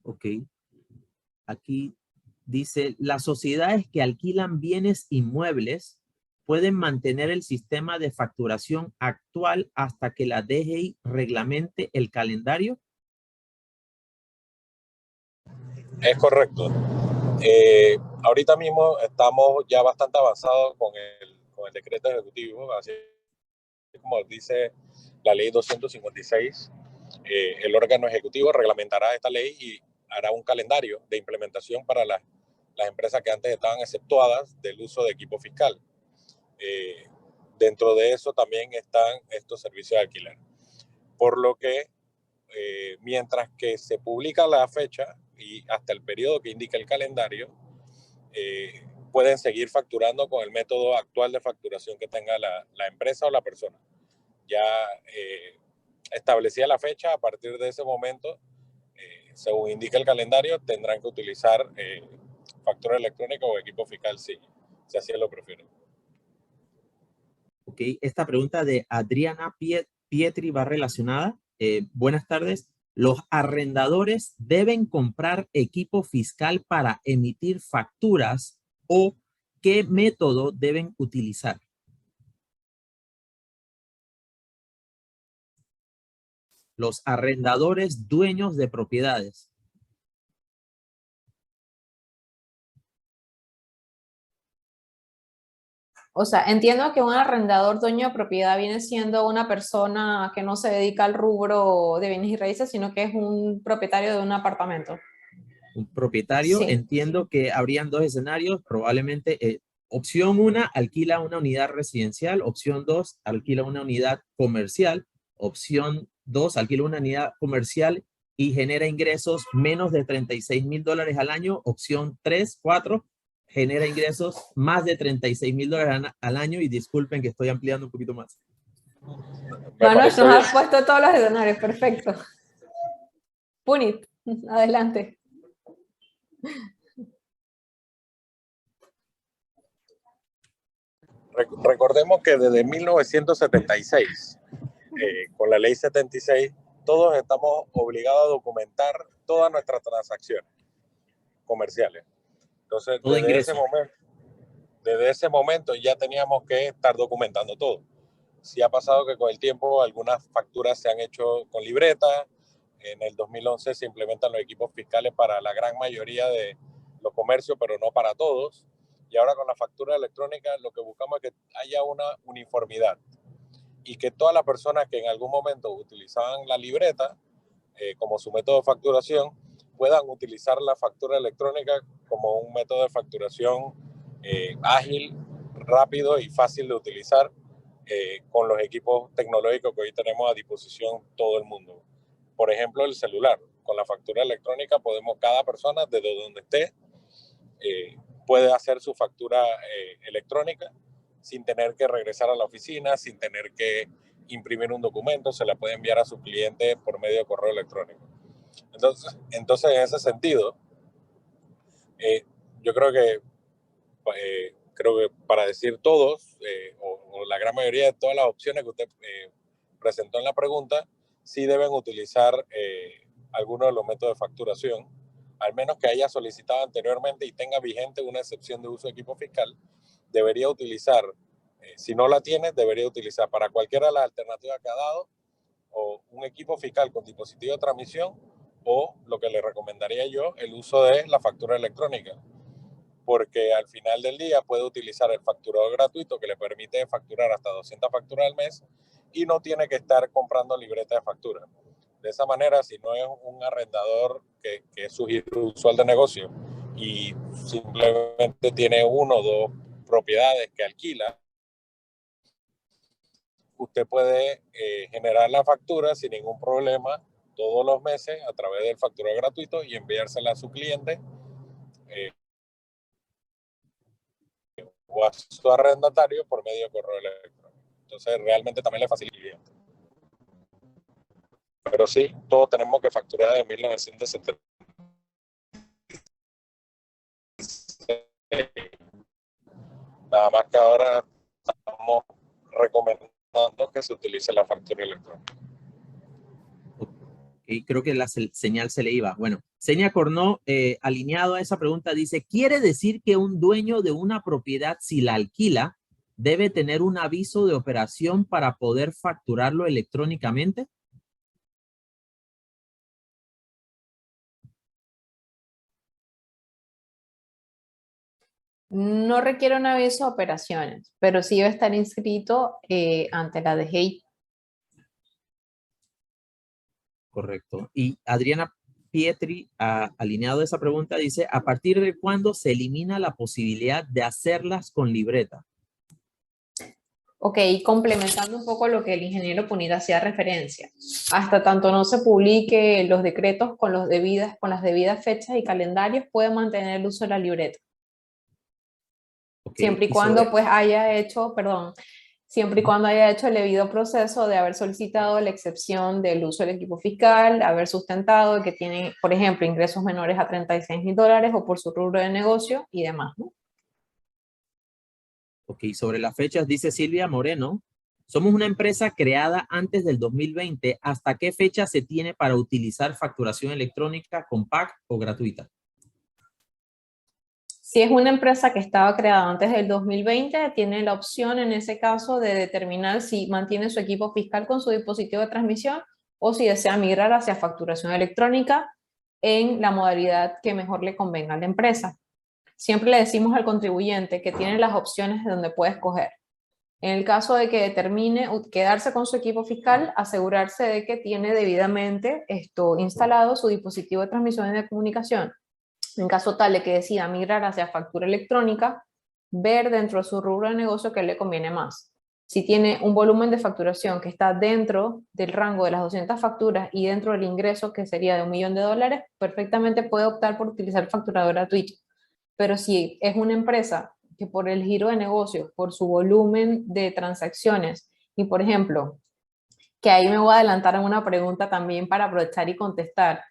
Ok. Aquí dice, las sociedades que alquilan bienes inmuebles pueden mantener el sistema de facturación actual hasta que la DGI reglamente el calendario. Es correcto. Ahorita mismo estamos ya bastante avanzados con el decreto ejecutivo, así como dice la ley 256. El órgano ejecutivo reglamentará esta ley y hará un calendario de implementación para las empresas que antes estaban exceptuadas del uso de equipo fiscal. Dentro de eso también están estos servicios de alquiler. Por lo que mientras que se publica la fecha y hasta el periodo que indica el calendario, pueden seguir facturando con el método actual de facturación que tenga la empresa o la persona. Ya establecida la fecha, a partir de ese momento, según indica el calendario, tendrán que utilizar factura electrónica o equipo fiscal, sí, si así lo prefieren. Ok, esta pregunta de Adriana Pietri va relacionada. Buenas tardes. ¿Los arrendadores deben comprar equipo fiscal para emitir facturas o qué método deben utilizar? Los arrendadores dueños de propiedades. O sea, entiendo que un arrendador dueño de propiedad viene siendo una persona que no se dedica al rubro de bienes y raíces, sino que es un propietario de un apartamento. Un propietario, Sí. entiendo que habrían dos escenarios, probablemente opción 1, alquila una unidad residencial, opción 2, alquila una unidad comercial, opción 2, alquila una unidad comercial y genera ingresos menos de $36,000 al año, opción 3, 4, genera ingresos más de $36,000 al año, y disculpen que estoy ampliando un poquito más. No, nos has puesto todos los escenarios, perfecto. Punit, adelante. Recordemos que desde 1976, con la ley 76, todos estamos obligados a documentar todas nuestras transacciones comerciales. Entonces, desde ese momento ya teníamos que estar documentando todo. Sí ha pasado que con el tiempo algunas facturas se han hecho con libreta. En el 2011 se implementan los equipos fiscales para la gran mayoría de los comercios, pero no para todos. Y ahora con la factura electrónica lo que buscamos es que haya una uniformidad y que todas las personas que en algún momento utilizaban la libreta como su método de facturación puedan utilizar la factura electrónica como un método de facturación ágil, rápido y fácil de utilizar con los equipos tecnológicos que hoy tenemos a disposición todo el mundo. Por ejemplo, el celular. Con la factura electrónica podemos, cada persona desde donde esté, puede hacer su factura electrónica sin tener que regresar a la oficina, sin tener que imprimir un documento, se la puede enviar a su cliente por medio de correo electrónico. Entonces en ese sentido, yo creo que para decir todos, o la gran mayoría de todas las opciones que usted presentó en la pregunta, sí deben utilizar algunos de los métodos de facturación, al menos que haya solicitado anteriormente y tenga vigente una excepción de uso de equipo fiscal, debería utilizar, si no la tiene, debería utilizar para cualquiera de las alternativas que ha dado, o un equipo fiscal con dispositivo de transmisión, o lo que le recomendaría yo, el uso de la factura electrónica, porque al final del día puede utilizar el facturador gratuito que le permite facturar hasta 200 facturas al mes y no tiene que estar comprando libreta de factura. De esa manera, si no es un arrendador que es su giro usual de negocio y simplemente tiene 1 o 2 propiedades que alquila, usted puede generar la factura sin ningún problema todos los meses a través del facturador gratuito y enviársela a su cliente o a su arrendatario por medio de correo electrónico. Entonces realmente también le facilita. Pero sí, todos tenemos que facturar de 1970. Nada más que ahora estamos recomendando que se utilice la factura electrónica. Y creo que la señal se le iba. Bueno, Senia Cornó, alineado a esa pregunta, dice, ¿quiere decir que un dueño de una propiedad, si la alquila, debe tener un aviso de operación para poder facturarlo electrónicamente? No requiere un aviso de operaciones, pero sí debe estar inscrito ante la DGI. Correcto. Y Adriana Pietri, alineado a esa pregunta, dice, ¿a partir de cuándo se elimina la posibilidad de hacerlas con libreta? Ok, complementando un poco lo que el ingeniero Punit hacía referencia. Hasta tanto no se publique los decretos con las debidas fechas y calendarios, puede mantener el uso de la libreta. Okay. Siempre y cuando pues haya hecho, siempre y cuando haya hecho el debido proceso de haber solicitado la excepción del uso del equipo fiscal, haber sustentado que tiene, por ejemplo, ingresos menores a $36,000 o por su rubro de negocio y demás, ¿no? Ok, sobre las fechas dice Silvia Moreno, somos una empresa creada antes del 2020. ¿Hasta qué fecha se tiene para utilizar facturación electrónica con PAC o gratuita? Si es una empresa que estaba creada antes del 2020, tiene la opción en ese caso de determinar si mantiene su equipo fiscal con su dispositivo de transmisión o si desea migrar hacia facturación electrónica en la modalidad que mejor le convenga a la empresa. Siempre le decimos al contribuyente que tiene las opciones de donde puede escoger. En el caso de que determine quedarse con su equipo fiscal, asegurarse de que tiene debidamente instalado su dispositivo de transmisión y de comunicación. En caso tal de que decida migrar hacia factura electrónica, ver dentro de su rubro de negocio qué le conviene más. Si tiene un volumen de facturación que está dentro del rango de las 200 facturas y dentro del ingreso que sería de $1 millón, perfectamente puede optar por utilizar facturador gratuito. Pero si es una empresa que por el giro de negocio, por su volumen de transacciones, y por ejemplo, que ahí me voy a adelantar en una pregunta también para aprovechar y contestar,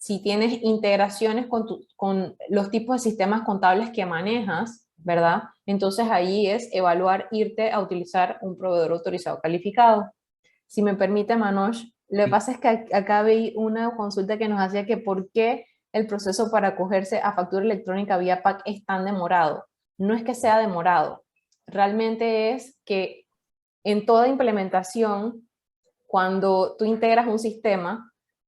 si tienes integraciones con los tipos de sistemas contables que manejas, ¿verdad? Entonces ahí es evaluar irte a utilizar un proveedor autorizado calificado. Si me permite, Manoj, lo que pasa es que acá vi una consulta que nos hacía que por qué el proceso para acogerse a factura electrónica vía PAC es tan demorado. No es que sea demorado, realmente es que en toda implementación, cuando tú integras un sistema,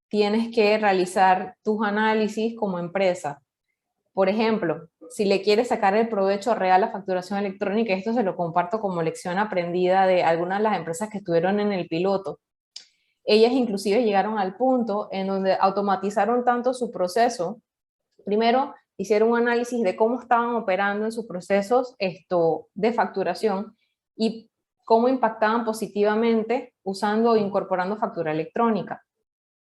tienes que realizar tus análisis como empresa. Por ejemplo, si le quieres sacar el provecho real a facturación electrónica, esto se lo comparto como lección aprendida de algunas de las empresas que estuvieron en el piloto. Ellas inclusive llegaron al punto en donde automatizaron tanto su proceso. Primero, hicieron un análisis de cómo estaban operando en sus procesos de facturación y cómo impactaban positivamente usando o incorporando factura electrónica.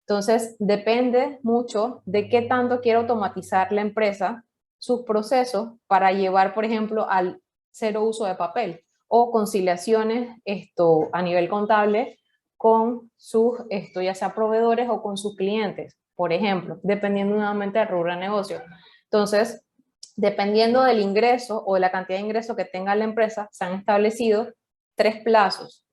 Entonces, depende mucho de qué tanto quiere automatizar la empresa sus procesos para llevar, por ejemplo, al cero uso de papel o conciliaciones a nivel contable con sus, ya sea proveedores o con sus clientes, por ejemplo, dependiendo nuevamente del rubro de negocio. Entonces, dependiendo del ingreso o de la cantidad de ingreso que tenga la empresa, se han establecido 3 plazos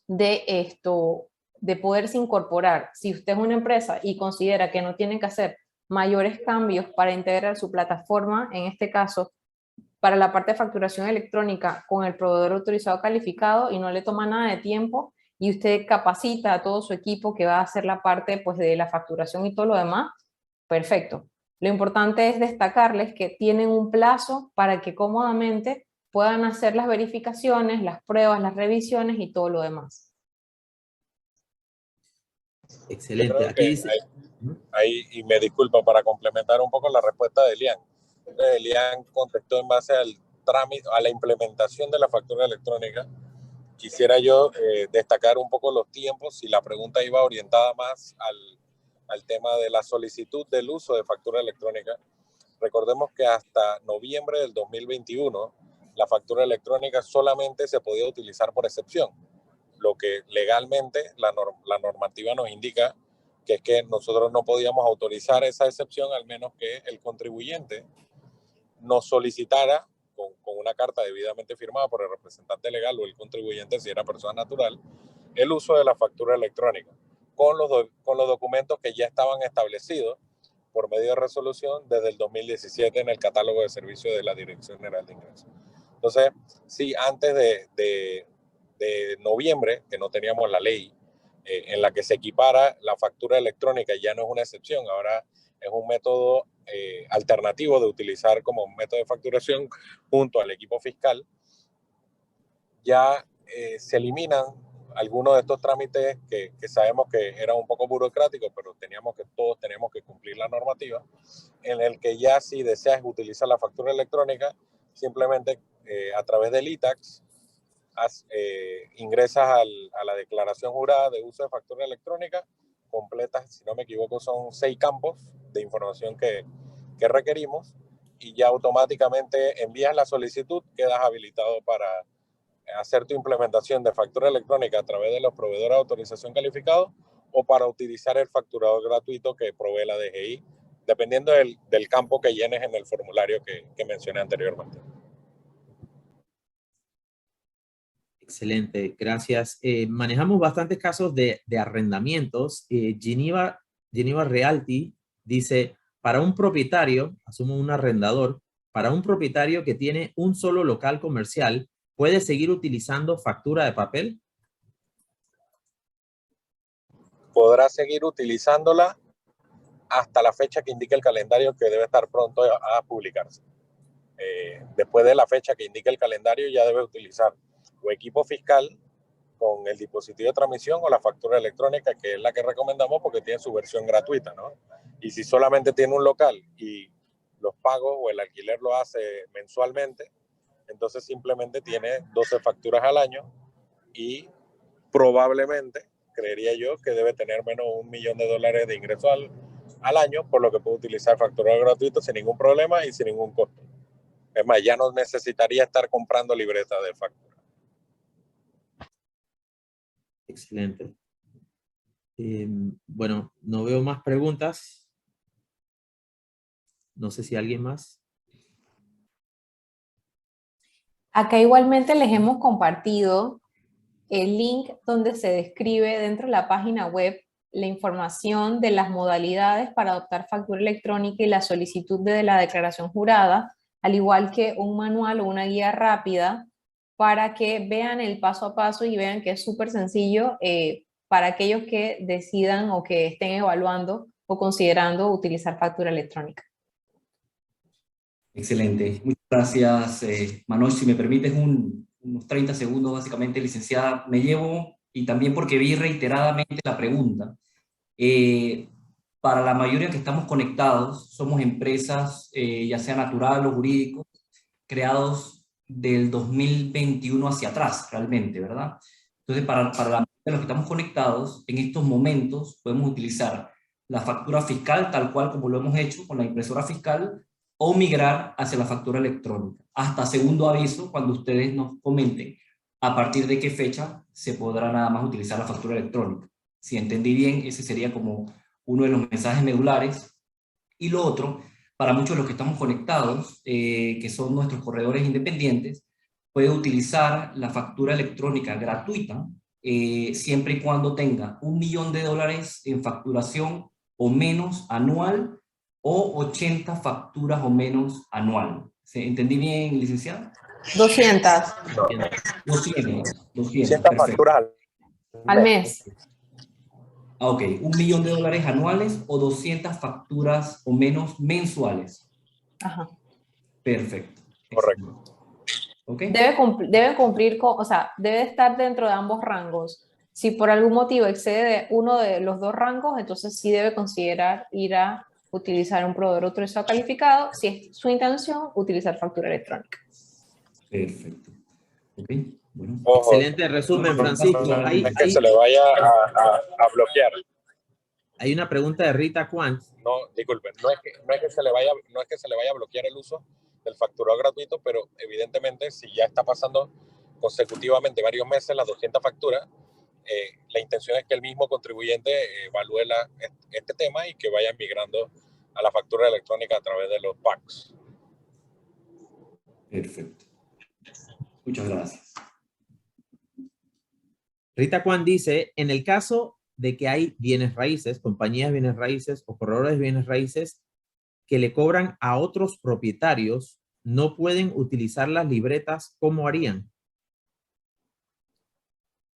de poderse incorporar. Si usted es una empresa y considera que no tienen que hacer mayores cambios para integrar su plataforma, en este caso, para la parte de facturación electrónica con el proveedor autorizado calificado y no le toma nada de tiempo y usted capacita a todo su equipo que va a hacer la parte pues, de la facturación y todo lo demás, perfecto. Lo importante es destacarles que tienen un plazo para que cómodamente puedan hacer las verificaciones, las pruebas, las revisiones y todo lo demás. Excelente. Yo creo Aquí que dice... ahí, y me disculpo para complementar un poco la respuesta de Elian. Elian contestó en base al trámite, a la implementación de la factura electrónica. Quisiera yo destacar un poco los tiempos, si la pregunta iba orientada más al tema de la solicitud del uso de factura electrónica. Recordemos que hasta noviembre del 2021 la factura electrónica solamente se podía utilizar por excepción, lo que legalmente la normativa nos indica que es que nosotros no podíamos autorizar esa excepción al menos que el contribuyente nos solicitara con una carta debidamente firmada por el representante legal o el contribuyente, si era persona natural, el uso de la factura electrónica con los documentos que ya estaban establecidos por medio de resolución desde el 2017 en el catálogo de servicios de la Dirección General de Ingresos. Entonces, sí, antes de noviembre, que no teníamos la ley en la que se equipara la factura electrónica, ya no es una excepción, ahora es un método alternativo de utilizar como método de facturación junto al equipo fiscal. Ya se eliminan algunos de estos trámites que sabemos que eran un poco burocráticos, pero todos teníamos que cumplir la normativa, en el que ya si deseas utilizar la factura electrónica, simplemente a través del iTax ingresas a la declaración jurada de uso de factura electrónica, completas, si no me equivoco, son 6 campos de información que requerimos y ya automáticamente envías la solicitud, quedas habilitado para hacer tu implementación de factura electrónica a través de los proveedores de autorización calificados o para utilizar el facturador gratuito que provee la DGI, dependiendo del campo que llenes en el formulario que mencioné anteriormente. Excelente, gracias. Manejamos bastantes casos de arrendamientos. Geneva Realty dice, para un propietario, asumo un arrendador, para un propietario que tiene un solo local comercial, ¿puede seguir utilizando factura de papel? Podrá seguir utilizándola hasta la fecha que indique el calendario, que debe estar pronto a publicarse. Después de la fecha que indique el calendario ya debe utilizar o equipo fiscal con el dispositivo de transmisión o la factura electrónica, que es la que recomendamos porque tiene su versión gratuita, ¿no? Y si solamente tiene un local y los pagos o el alquiler lo hace mensualmente, entonces simplemente tiene 12 facturas al año y probablemente, creería yo, que debe tener menos de $1 millón de ingresos al año, por lo que puede utilizar facturador gratuito sin ningún problema y sin ningún costo. Es más, ya no necesitaría estar comprando libretas de factura. Excelente. Bueno, no veo más preguntas. No sé si alguien más. Acá igualmente les hemos compartido el link donde se describe dentro de la página web la información de las modalidades para adoptar factura electrónica y la solicitud de la declaración jurada, al igual que un manual o una guía rápida para que vean el paso a paso y vean que es súper sencillo para aquellos que decidan o que estén evaluando o considerando utilizar factura electrónica. Excelente. Muchas gracias, Manoj. Si me permites unos 30 segundos, básicamente, licenciada, me llevo, y también porque vi reiteradamente la pregunta. Para la mayoría que estamos conectados, somos empresas, ya sea natural o jurídicos, creados del 2021 hacia atrás, realmente, ¿verdad? Entonces, para la mayoría de los que estamos conectados, en estos momentos podemos utilizar la factura fiscal, tal cual como lo hemos hecho con la impresora fiscal, o migrar hacia la factura electrónica. Hasta segundo aviso, cuando ustedes nos comenten a partir de qué fecha se podrá nada más utilizar la factura electrónica. Si entendí bien, ese sería como uno de los mensajes medulares. Y lo otro, para muchos de los que estamos conectados, que son nuestros corredores independientes, puede utilizar la factura electrónica gratuita, siempre y cuando tenga $1 millón en facturación o menos anual, o 80 facturas o menos anual. ¿Entendí bien, licenciada? 200 200 perfecto. facturas al mes. Ah, ok, $1 millón anuales o 200 facturas o menos mensuales. Ajá. Perfecto. Correcto. Okay. Debe cumplir con, o sea, debe estar dentro de ambos rangos. Si por algún motivo excede de uno de los dos rangos, entonces sí debe considerar ir a utilizar un proveedor autorizado calificado. Si es su intención, utilizar factura electrónica. Perfecto. Okay. Bueno. Ojo, Excelente resumen, Francisco. no es que se le vaya a bloquear. Hay una pregunta de Rita Kwan. No, disculpen, no es que se le vaya a bloquear el uso del facturado gratuito, pero evidentemente si ya está pasando consecutivamente varios meses las 200 facturas, la intención es que el mismo contribuyente evalúe este tema y que vaya migrando a la factura electrónica a través de los PACs. Perfecto. Muchas gracias. Rita Kwan dice, en el caso de que hay bienes raíces, compañías de bienes raíces o corredores de bienes raíces que le cobran a otros propietarios, ¿no pueden utilizar las libretas? ¿Cómo harían?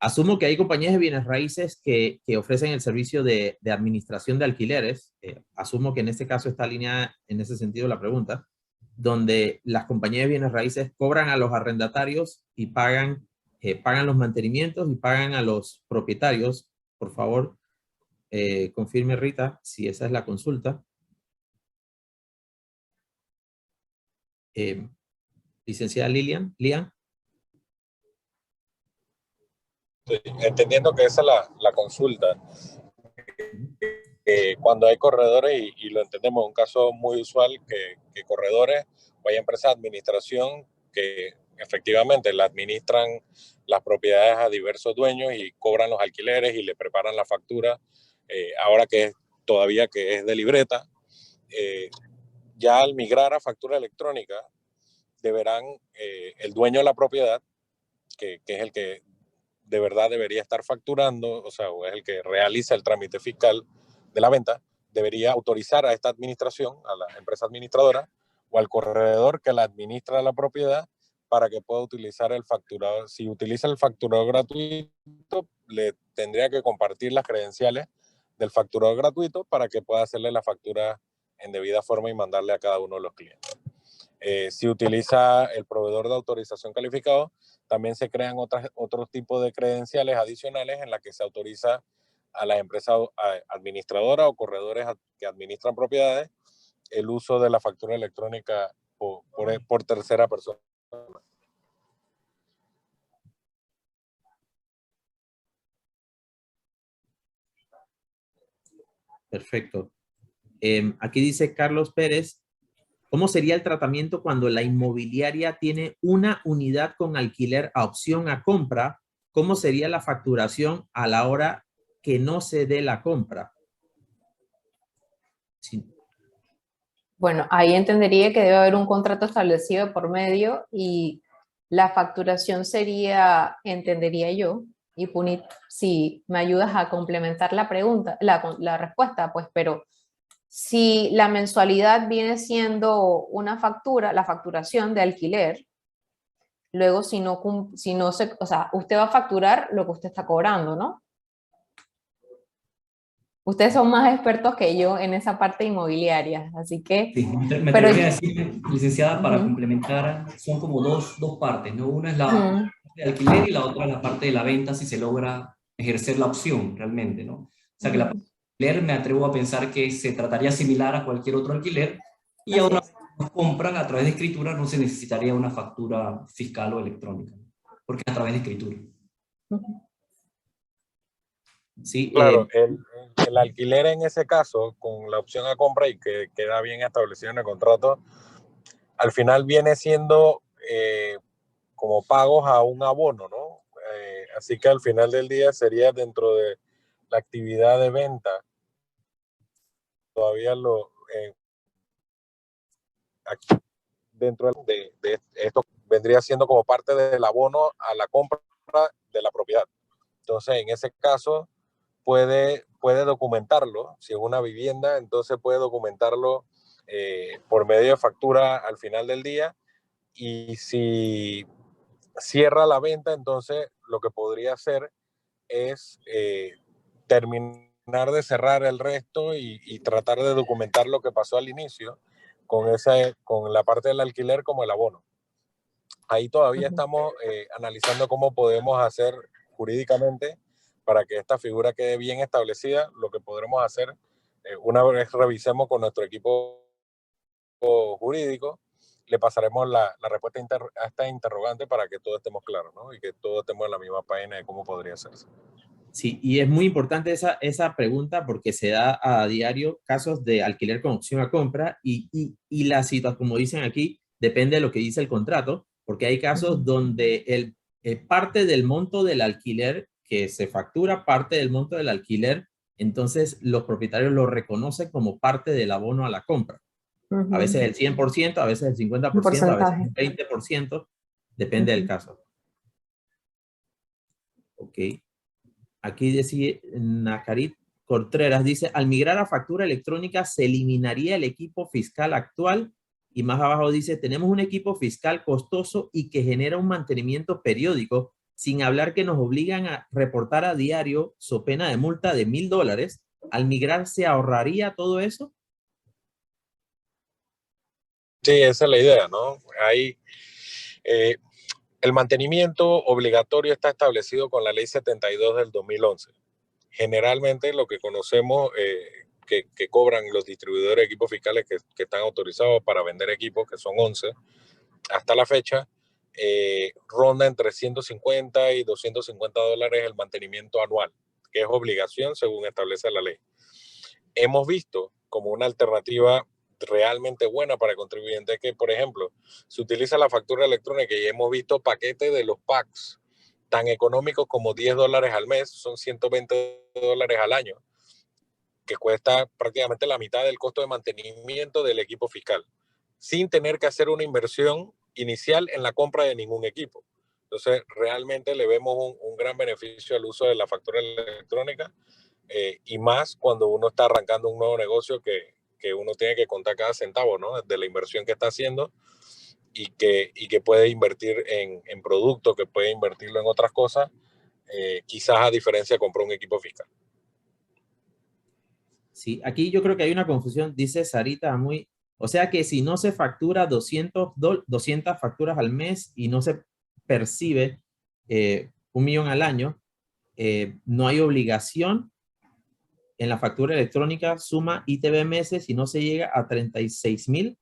Asumo que hay compañías de bienes raíces que ofrecen el servicio de administración de alquileres. Asumo que en este caso está alineada en ese sentido la pregunta, donde las compañías de bienes raíces cobran a los arrendatarios y pagan los mantenimientos y pagan a los propietarios. Por favor, confirme, Rita, si esa es la consulta. Licenciada Lian. Sí, entendiendo que esa es la consulta. Cuando hay corredores, y lo entendemos, un caso muy usual que corredores o hay empresas de administración que efectivamente le administran las propiedades a diversos dueños y cobran los alquileres y le preparan la factura, ahora que todavía que es de libreta. Ya al migrar a factura electrónica, deberán el dueño de la propiedad, que es el que de verdad debería estar facturando, o sea, o es el que realiza el trámite fiscal de la venta, debería autorizar a esta administración, a la empresa administradora o al corredor que la administra la propiedad para que pueda utilizar el facturador. Si utiliza el facturador gratuito, le tendría que compartir las credenciales del facturador gratuito para que pueda hacerle la factura en debida forma y mandarle a cada uno de los clientes. Si utiliza el proveedor de autorización calificado, también se crean otros tipos de credenciales adicionales en las que se autoriza a las empresas administradoras o corredores que administran propiedades el uso de la factura electrónica por tercera persona. Perfecto. Aquí dice Carlos Pérez, ¿cómo sería el tratamiento cuando la inmobiliaria tiene una unidad con alquiler a opción a compra? ¿Cómo sería la facturación a la hora que no se dé la compra? Sí. Bueno, ahí entendería que debe haber un contrato establecido por medio y la facturación sería, entendería yo, y Punit, si me ayudas a complementar la pregunta, la respuesta, pues, pero si la mensualidad viene siendo una factura, la facturación de alquiler, luego si no se, o sea, usted va a facturar lo que usted está cobrando, ¿no? Ustedes son más expertos que yo en esa parte inmobiliaria, así que... Sí, me pero, atrevería a decir, licenciada, para uh-huh, complementar, son como dos partes, ¿no? Una es la parte de alquiler y la otra es la parte de la venta, si se logra ejercer la opción realmente, ¿no? O sea, que la parte de alquiler me atrevo a pensar que se trataría similar a cualquier otro alquiler y a una vez que nos compran a través de escritura no se necesitaría una factura fiscal o electrónica, porque es a través de escritura. Sí, claro, el alquiler en ese caso, con la opción a compra y que queda bien establecido en el contrato, al final viene siendo como pagos a un abono, ¿no? Así que al final del día sería dentro de la actividad de venta. Todavía aquí, dentro de esto vendría siendo como parte del abono a la compra de la propiedad. Entonces, en ese caso, puede documentarlo. Si es una vivienda, entonces puede documentarlo por medio de factura al final del día. Y si cierra la venta, entonces lo que podría hacer es terminar de cerrar el resto y tratar de documentar lo que pasó al inicio con la parte del alquiler como el abono. Ahí todavía estamos analizando cómo podemos hacer jurídicamente para que esta figura quede bien establecida. Lo que podremos hacer una vez revisemos con nuestro equipo jurídico, le pasaremos la respuesta a esta interrogante para que todos estemos claros, ¿no? Y que todos estemos en la misma página de cómo podría hacerse. Sí, y es muy importante esa pregunta porque se da a diario casos de alquiler con opción a compra y la situación, como dicen aquí, depende de lo que dice el contrato, porque hay casos donde parte del monto del alquiler que se factura, parte del monto del alquiler, entonces los propietarios lo reconocen como parte del abono a la compra. A veces el 100%, a veces el 50%, a veces el 20%, depende del caso. Ok. Aquí decía Nacarit Contreras, dice, al migrar a factura electrónica se eliminaría el equipo fiscal actual y más abajo dice, tenemos un equipo fiscal costoso y que genera un mantenimiento periódico, sin hablar que nos obligan a reportar a diario so pena de multa de $1,000. Al migrar se ahorraría todo eso. Sí, esa es la idea, ¿no? Ahí el mantenimiento obligatorio está establecido con la ley 72 del 2011. Generalmente lo que conocemos que cobran los distribuidores de equipos fiscales que están autorizados para vender equipos, que son 11, hasta la fecha, ronda entre $150 y $250 el mantenimiento anual, que es obligación según establece la ley. Hemos visto como una alternativa realmente buena para el contribuyente es que, por ejemplo, se utiliza la factura electrónica y hemos visto paquetes de los packs tan económicos como $10 al mes, son $120 al año, que cuesta prácticamente la mitad del costo de mantenimiento del equipo fiscal, sin tener que hacer una inversión inicial en la compra de ningún equipo. Entonces, realmente le vemos un gran beneficio al uso de la factura electrónica, y más cuando uno está arrancando un nuevo negocio que uno tiene que contar cada centavo, ¿no? De la inversión que está haciendo y que puede invertir en productos, que puede invertirlo en otras cosas, quizás a diferencia de comprar un equipo fiscal. Sí, aquí yo creo que hay una confusión, dice Sarita muy, o sea que si no se factura 200 facturas al mes y no se percibe 1.000.000 al año, no hay obligación en la factura electrónica suma ITBMS si no se llega a 36.000.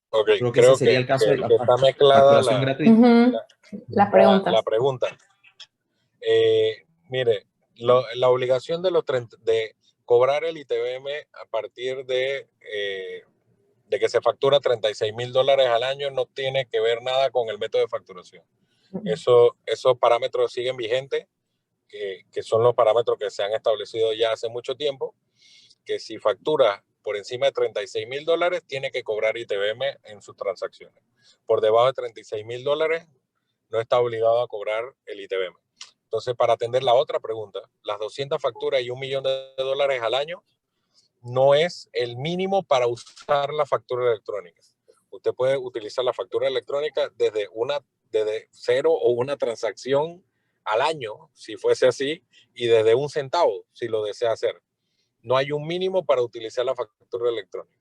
Okay, Creo que ese sería el caso de la está mezclada facturación gratuita. Las preguntas. La pregunta. Mire, la obligación de cobrar el ITBM a partir de que se factura $36.000 al año no tiene que ver nada con el método de facturación. Esos parámetros siguen vigentes, que son los parámetros que se han establecido ya hace mucho tiempo, que si factura por encima de $36.000 tiene que cobrar ITBM en sus transacciones. Por debajo de $36.000 no está obligado a cobrar el ITBM. Entonces, para atender la otra pregunta, las 200 facturas y $1.000.000 al año no es el mínimo para usar la factura electrónica. Usted puede utilizar la factura electrónica desde cero o una transacción al año, si fuese así, y desde 1 centavo, si lo desea hacer. No hay un mínimo para utilizar la factura electrónica.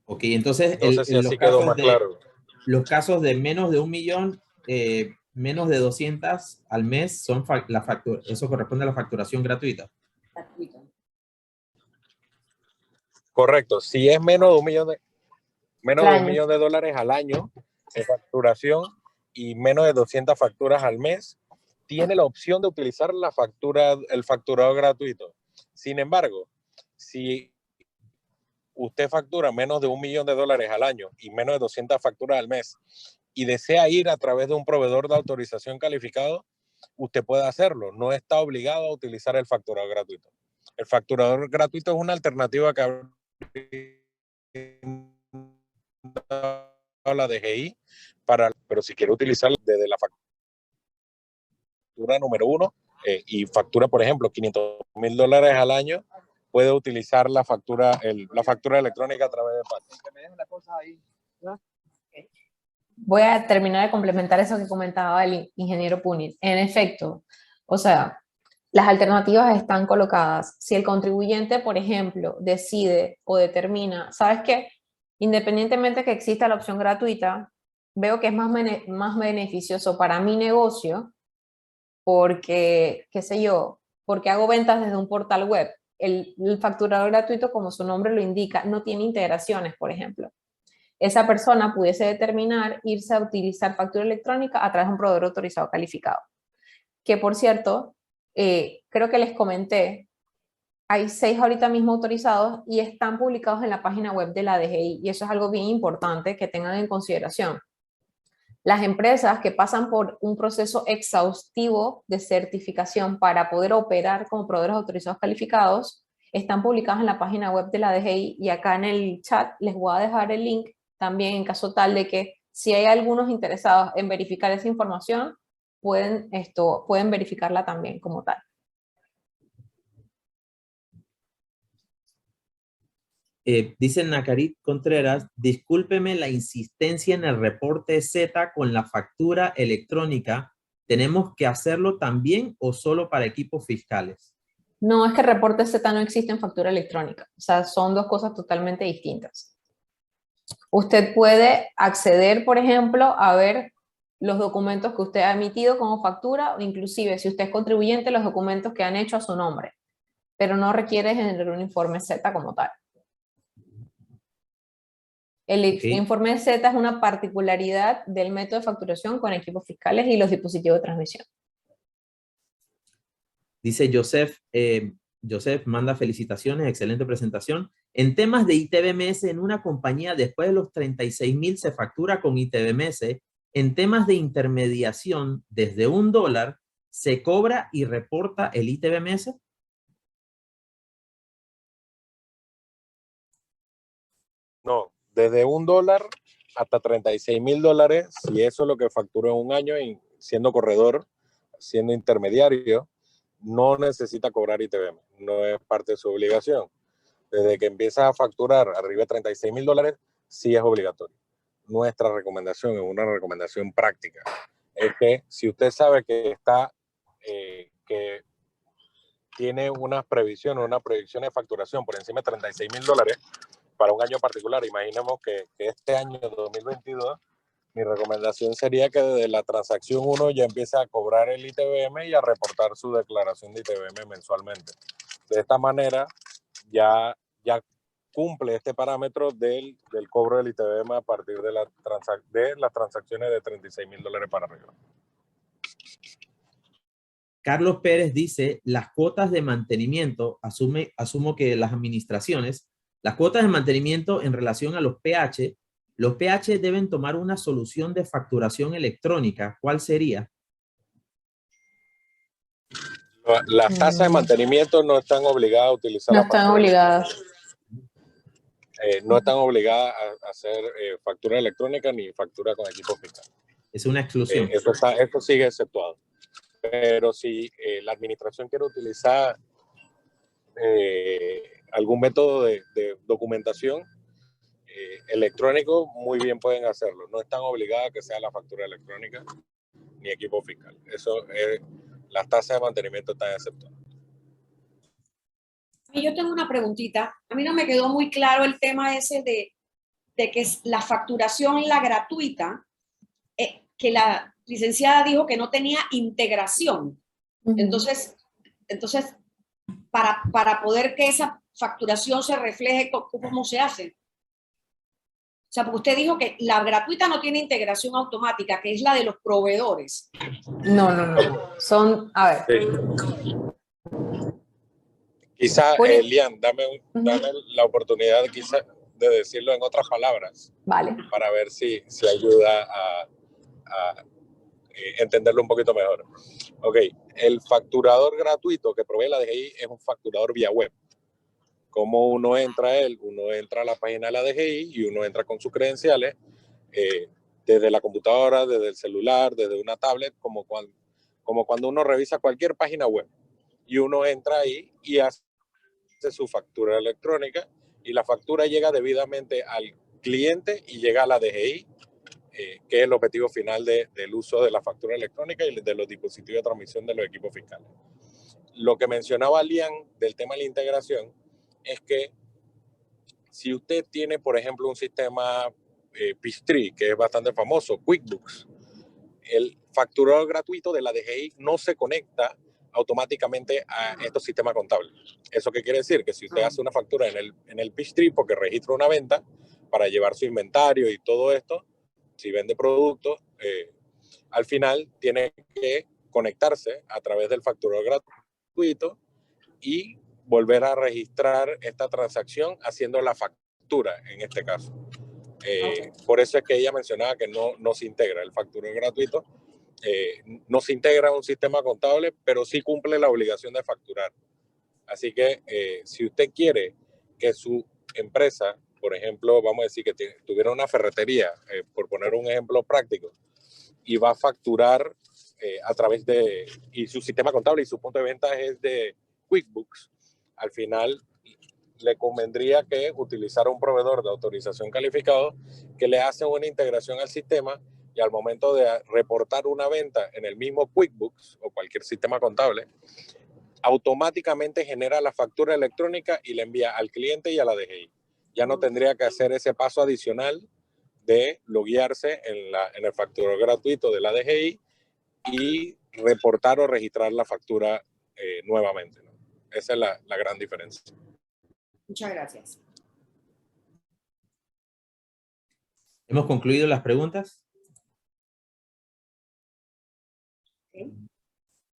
Ok, entonces No sé si así quedó más claro. Los casos de menos de 1.000.000, menos de 200 al mes son la factura. Eso corresponde a la facturación gratuita. Correcto. Si es menos de $1 millón de dólares al año de facturación y menos de 200 facturas al mes, tiene la opción de utilizar el facturado gratuito. Sin embargo, si usted factura menos de $1 millón al año y menos de 200 facturas al mes y desea ir a través de un proveedor de autorización calificado, usted puede hacerlo. No está obligado a utilizar el facturado gratuito. El facturador gratuito es una alternativa que a la DGI, pero si quiere utilizar desde la factura número 1 y factura, por ejemplo, $500.000 al año, puede utilizar la factura electrónica a través de PAC. Voy a terminar de complementar eso que comentaba el ingeniero Punit. En efecto, o sea, las alternativas están colocadas. Si el contribuyente, por ejemplo, decide o determina, ¿sabes qué? Independientemente que exista la opción gratuita, veo que es más beneficioso para mi negocio porque, qué sé yo, porque hago ventas desde un portal web. El facturador gratuito, como su nombre lo indica, no tiene integraciones, por ejemplo. Esa persona pudiese determinar irse a utilizar factura electrónica a través de un proveedor autorizado calificado. Que, por cierto, creo que les comenté, hay 6 ahorita mismo autorizados y están publicados en la página web de la DGI, y eso es algo bien importante que tengan en consideración. Las empresas que pasan por un proceso exhaustivo de certificación para poder operar como proveedores autorizados calificados están publicadas en la página web de la DGI, y acá en el chat les voy a dejar el link también, en caso tal de que si hay algunos interesados en verificar esa información, pueden verificarla también como tal. Dice Nacarit Contreras, discúlpeme la insistencia en el reporte Z con la factura electrónica. ¿Tenemos que hacerlo también o solo para equipos fiscales? No, es que el reporte Z no existe en factura electrónica. O sea, son dos cosas totalmente distintas. Usted puede acceder, por ejemplo, a ver los documentos que usted ha emitido como factura, o inclusive, si usted es contribuyente, los documentos que han hecho a su nombre, pero no requiere generar un informe Z como tal. El informe Z es una particularidad del método de facturación con equipos fiscales y los dispositivos de transmisión. Dice Joseph, Joseph manda felicitaciones, excelente presentación. En temas de ITBMS, en una compañía después de los 36,000 se factura con ITBMS. En temas de intermediación, desde $1 se cobra y reporta el ITBMS. No, desde $1 hasta $36,000, si eso es lo que facturó en un año, y siendo corredor, siendo intermediario, no necesita cobrar ITBM, no es parte de su obligación. Desde que empieza a facturar arriba de $36,000, sí es obligatorio. Nuestra recomendación es una recomendación práctica. Es que si usted sabe que está, que tiene una previsión de facturación por encima de $36,000 para un año particular, imaginemos que este año 2022, mi recomendación sería que desde la transacción 1 ya empiece a cobrar el ITBM y a reportar su declaración de ITBM mensualmente. De esta manera ya cumple este parámetro del cobro del ITBM a partir de las transacciones de $36,000 para arriba. Carlos Pérez dice, las cuotas de mantenimiento, asumo que las administraciones, las cuotas de mantenimiento en relación a los PH deben tomar una solución de facturación electrónica. ¿Cuál sería? Las tasas de mantenimiento no están obligadas a utilizar No la están factura. obligadas. No están obligadas a hacer factura electrónica ni factura con equipo fiscal. Es una exclusión. Esto sigue exceptuado. Pero si la administración quiere utilizar algún método de documentación electrónico, muy bien pueden hacerlo. No están obligadas a que sea la factura electrónica ni equipo fiscal. Las tasas de mantenimiento están exceptuadas. Y yo tengo una preguntita. A mí no me quedó muy claro el tema ese de que la facturación, la gratuita, que la licenciada dijo que no tenía integración. Entonces para poder que esa facturación se refleje, ¿cómo se hace? O sea, porque usted dijo que la gratuita no tiene integración automática, que es la de los proveedores. No. Son, a ver. Sí. Quizá, Lian, dame la oportunidad quizá de decirlo en otras palabras. Vale. Para ver si ayuda a entenderlo un poquito mejor. Ok, el facturador gratuito que provee la DGI es un facturador vía web. Como uno entra a él, uno entra a la página de la DGI y uno entra con sus credenciales desde la computadora, desde el celular, desde una tablet, como cuando uno revisa cualquier página web. Y uno entra ahí y hace su factura electrónica y la factura llega debidamente al cliente y llega a la DGI, que es el objetivo final del uso de la factura electrónica y de los dispositivos de transmisión de los equipos fiscales. Lo que mencionaba Lian del tema de la integración es que si usted tiene, por ejemplo, un sistema Peachtree, que es bastante famoso, QuickBooks, el facturador gratuito de la DGI no se conecta automáticamente a estos sistemas contables. ¿Eso qué quiere decir? Que si usted hace una factura en el Peachtree porque registra una venta para llevar su inventario y todo esto, si vende productos, al final tiene que conectarse a través del facturador gratuito y volver a registrar esta transacción haciendo la factura en este caso. Por eso es que ella mencionaba que no se integra el facturador gratuito. No se integra a un sistema contable, pero sí cumple la obligación de facturar. Así que si usted quiere que su empresa, por ejemplo, vamos a decir que tuviera una ferretería, por poner un ejemplo práctico, y va a facturar a través y su sistema contable y su punto de venta es de QuickBooks, al final le convendría que utilizara un proveedor de autorización calificado que le hace una integración al sistema y al momento de reportar una venta en el mismo QuickBooks o cualquier sistema contable, automáticamente genera la factura electrónica y la envía al cliente y a la DGI. Ya no tendría que hacer ese paso adicional de loguearse en el facturador gratuito de la DGI y reportar o registrar la factura nuevamente, ¿no? Esa es la gran diferencia. Muchas gracias. ¿Hemos concluido las preguntas? Okay.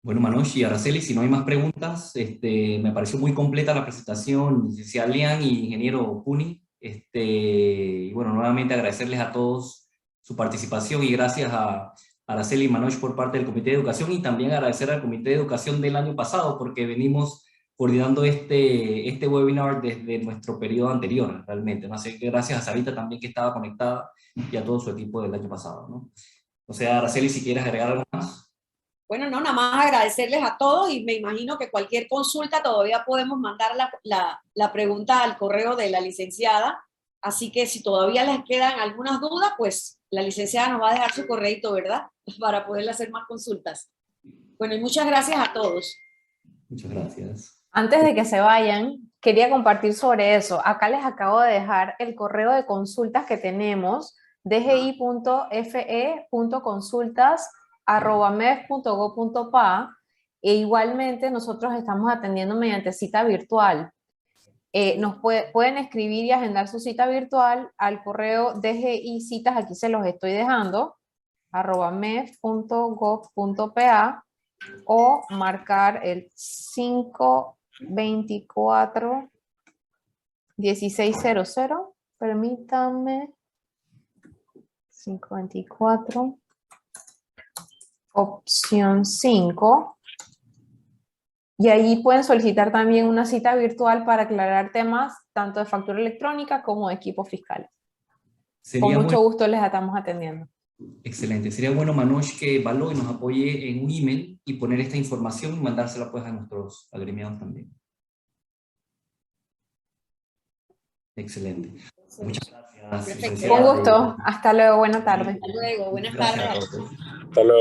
Bueno, Manoj y Araceli, si no hay más preguntas, me pareció muy completa la presentación, licenciada Lian y ingeniero Puni. Y bueno, nuevamente agradecerles a todos su participación y gracias a Araceli y Manoj por parte del Comité de Educación y también agradecer al Comité de Educación del año pasado porque venimos coordinando este webinar desde nuestro periodo anterior, realmente, ¿no? Así que gracias a Sarita también que estaba conectada y a todo su equipo del año pasado, ¿no? O sea, Araceli, si quieres agregar algo más. Bueno, no, nada más agradecerles a todos y me imagino que cualquier consulta todavía podemos mandar la pregunta al correo de la licenciada, así que si todavía les quedan algunas dudas, pues la licenciada nos va a dejar su correito, ¿verdad? Para poderle hacer más consultas. Bueno, y muchas gracias a todos. Muchas gracias. Antes de que se vayan, quería compartir sobre eso. Acá les acabo de dejar el correo de consultas que tenemos, dgi.fe.consultas@mef.gov.pa, e igualmente nosotros estamos atendiendo mediante cita virtual. Nos pueden escribir y agendar su cita virtual al correo dgi-citas, aquí se los estoy dejando, @mef.gov.pa, o marcar el 524-1600, permítanme, 524, opción 5, y ahí pueden solicitar también una cita virtual para aclarar temas tanto de factura electrónica como de equipos fiscales. Con mucho gusto les estamos atendiendo. Excelente. Sería bueno, Manoj, que Valoi nos apoye en un email y poner esta información y mandársela pues a nuestros agremiados también. Excelente. Muchas gracias. Perfecto. Con gusto. Hasta luego. Buena tarde. Hasta luego. Buenas Gracias a tardes. todos. Hasta luego.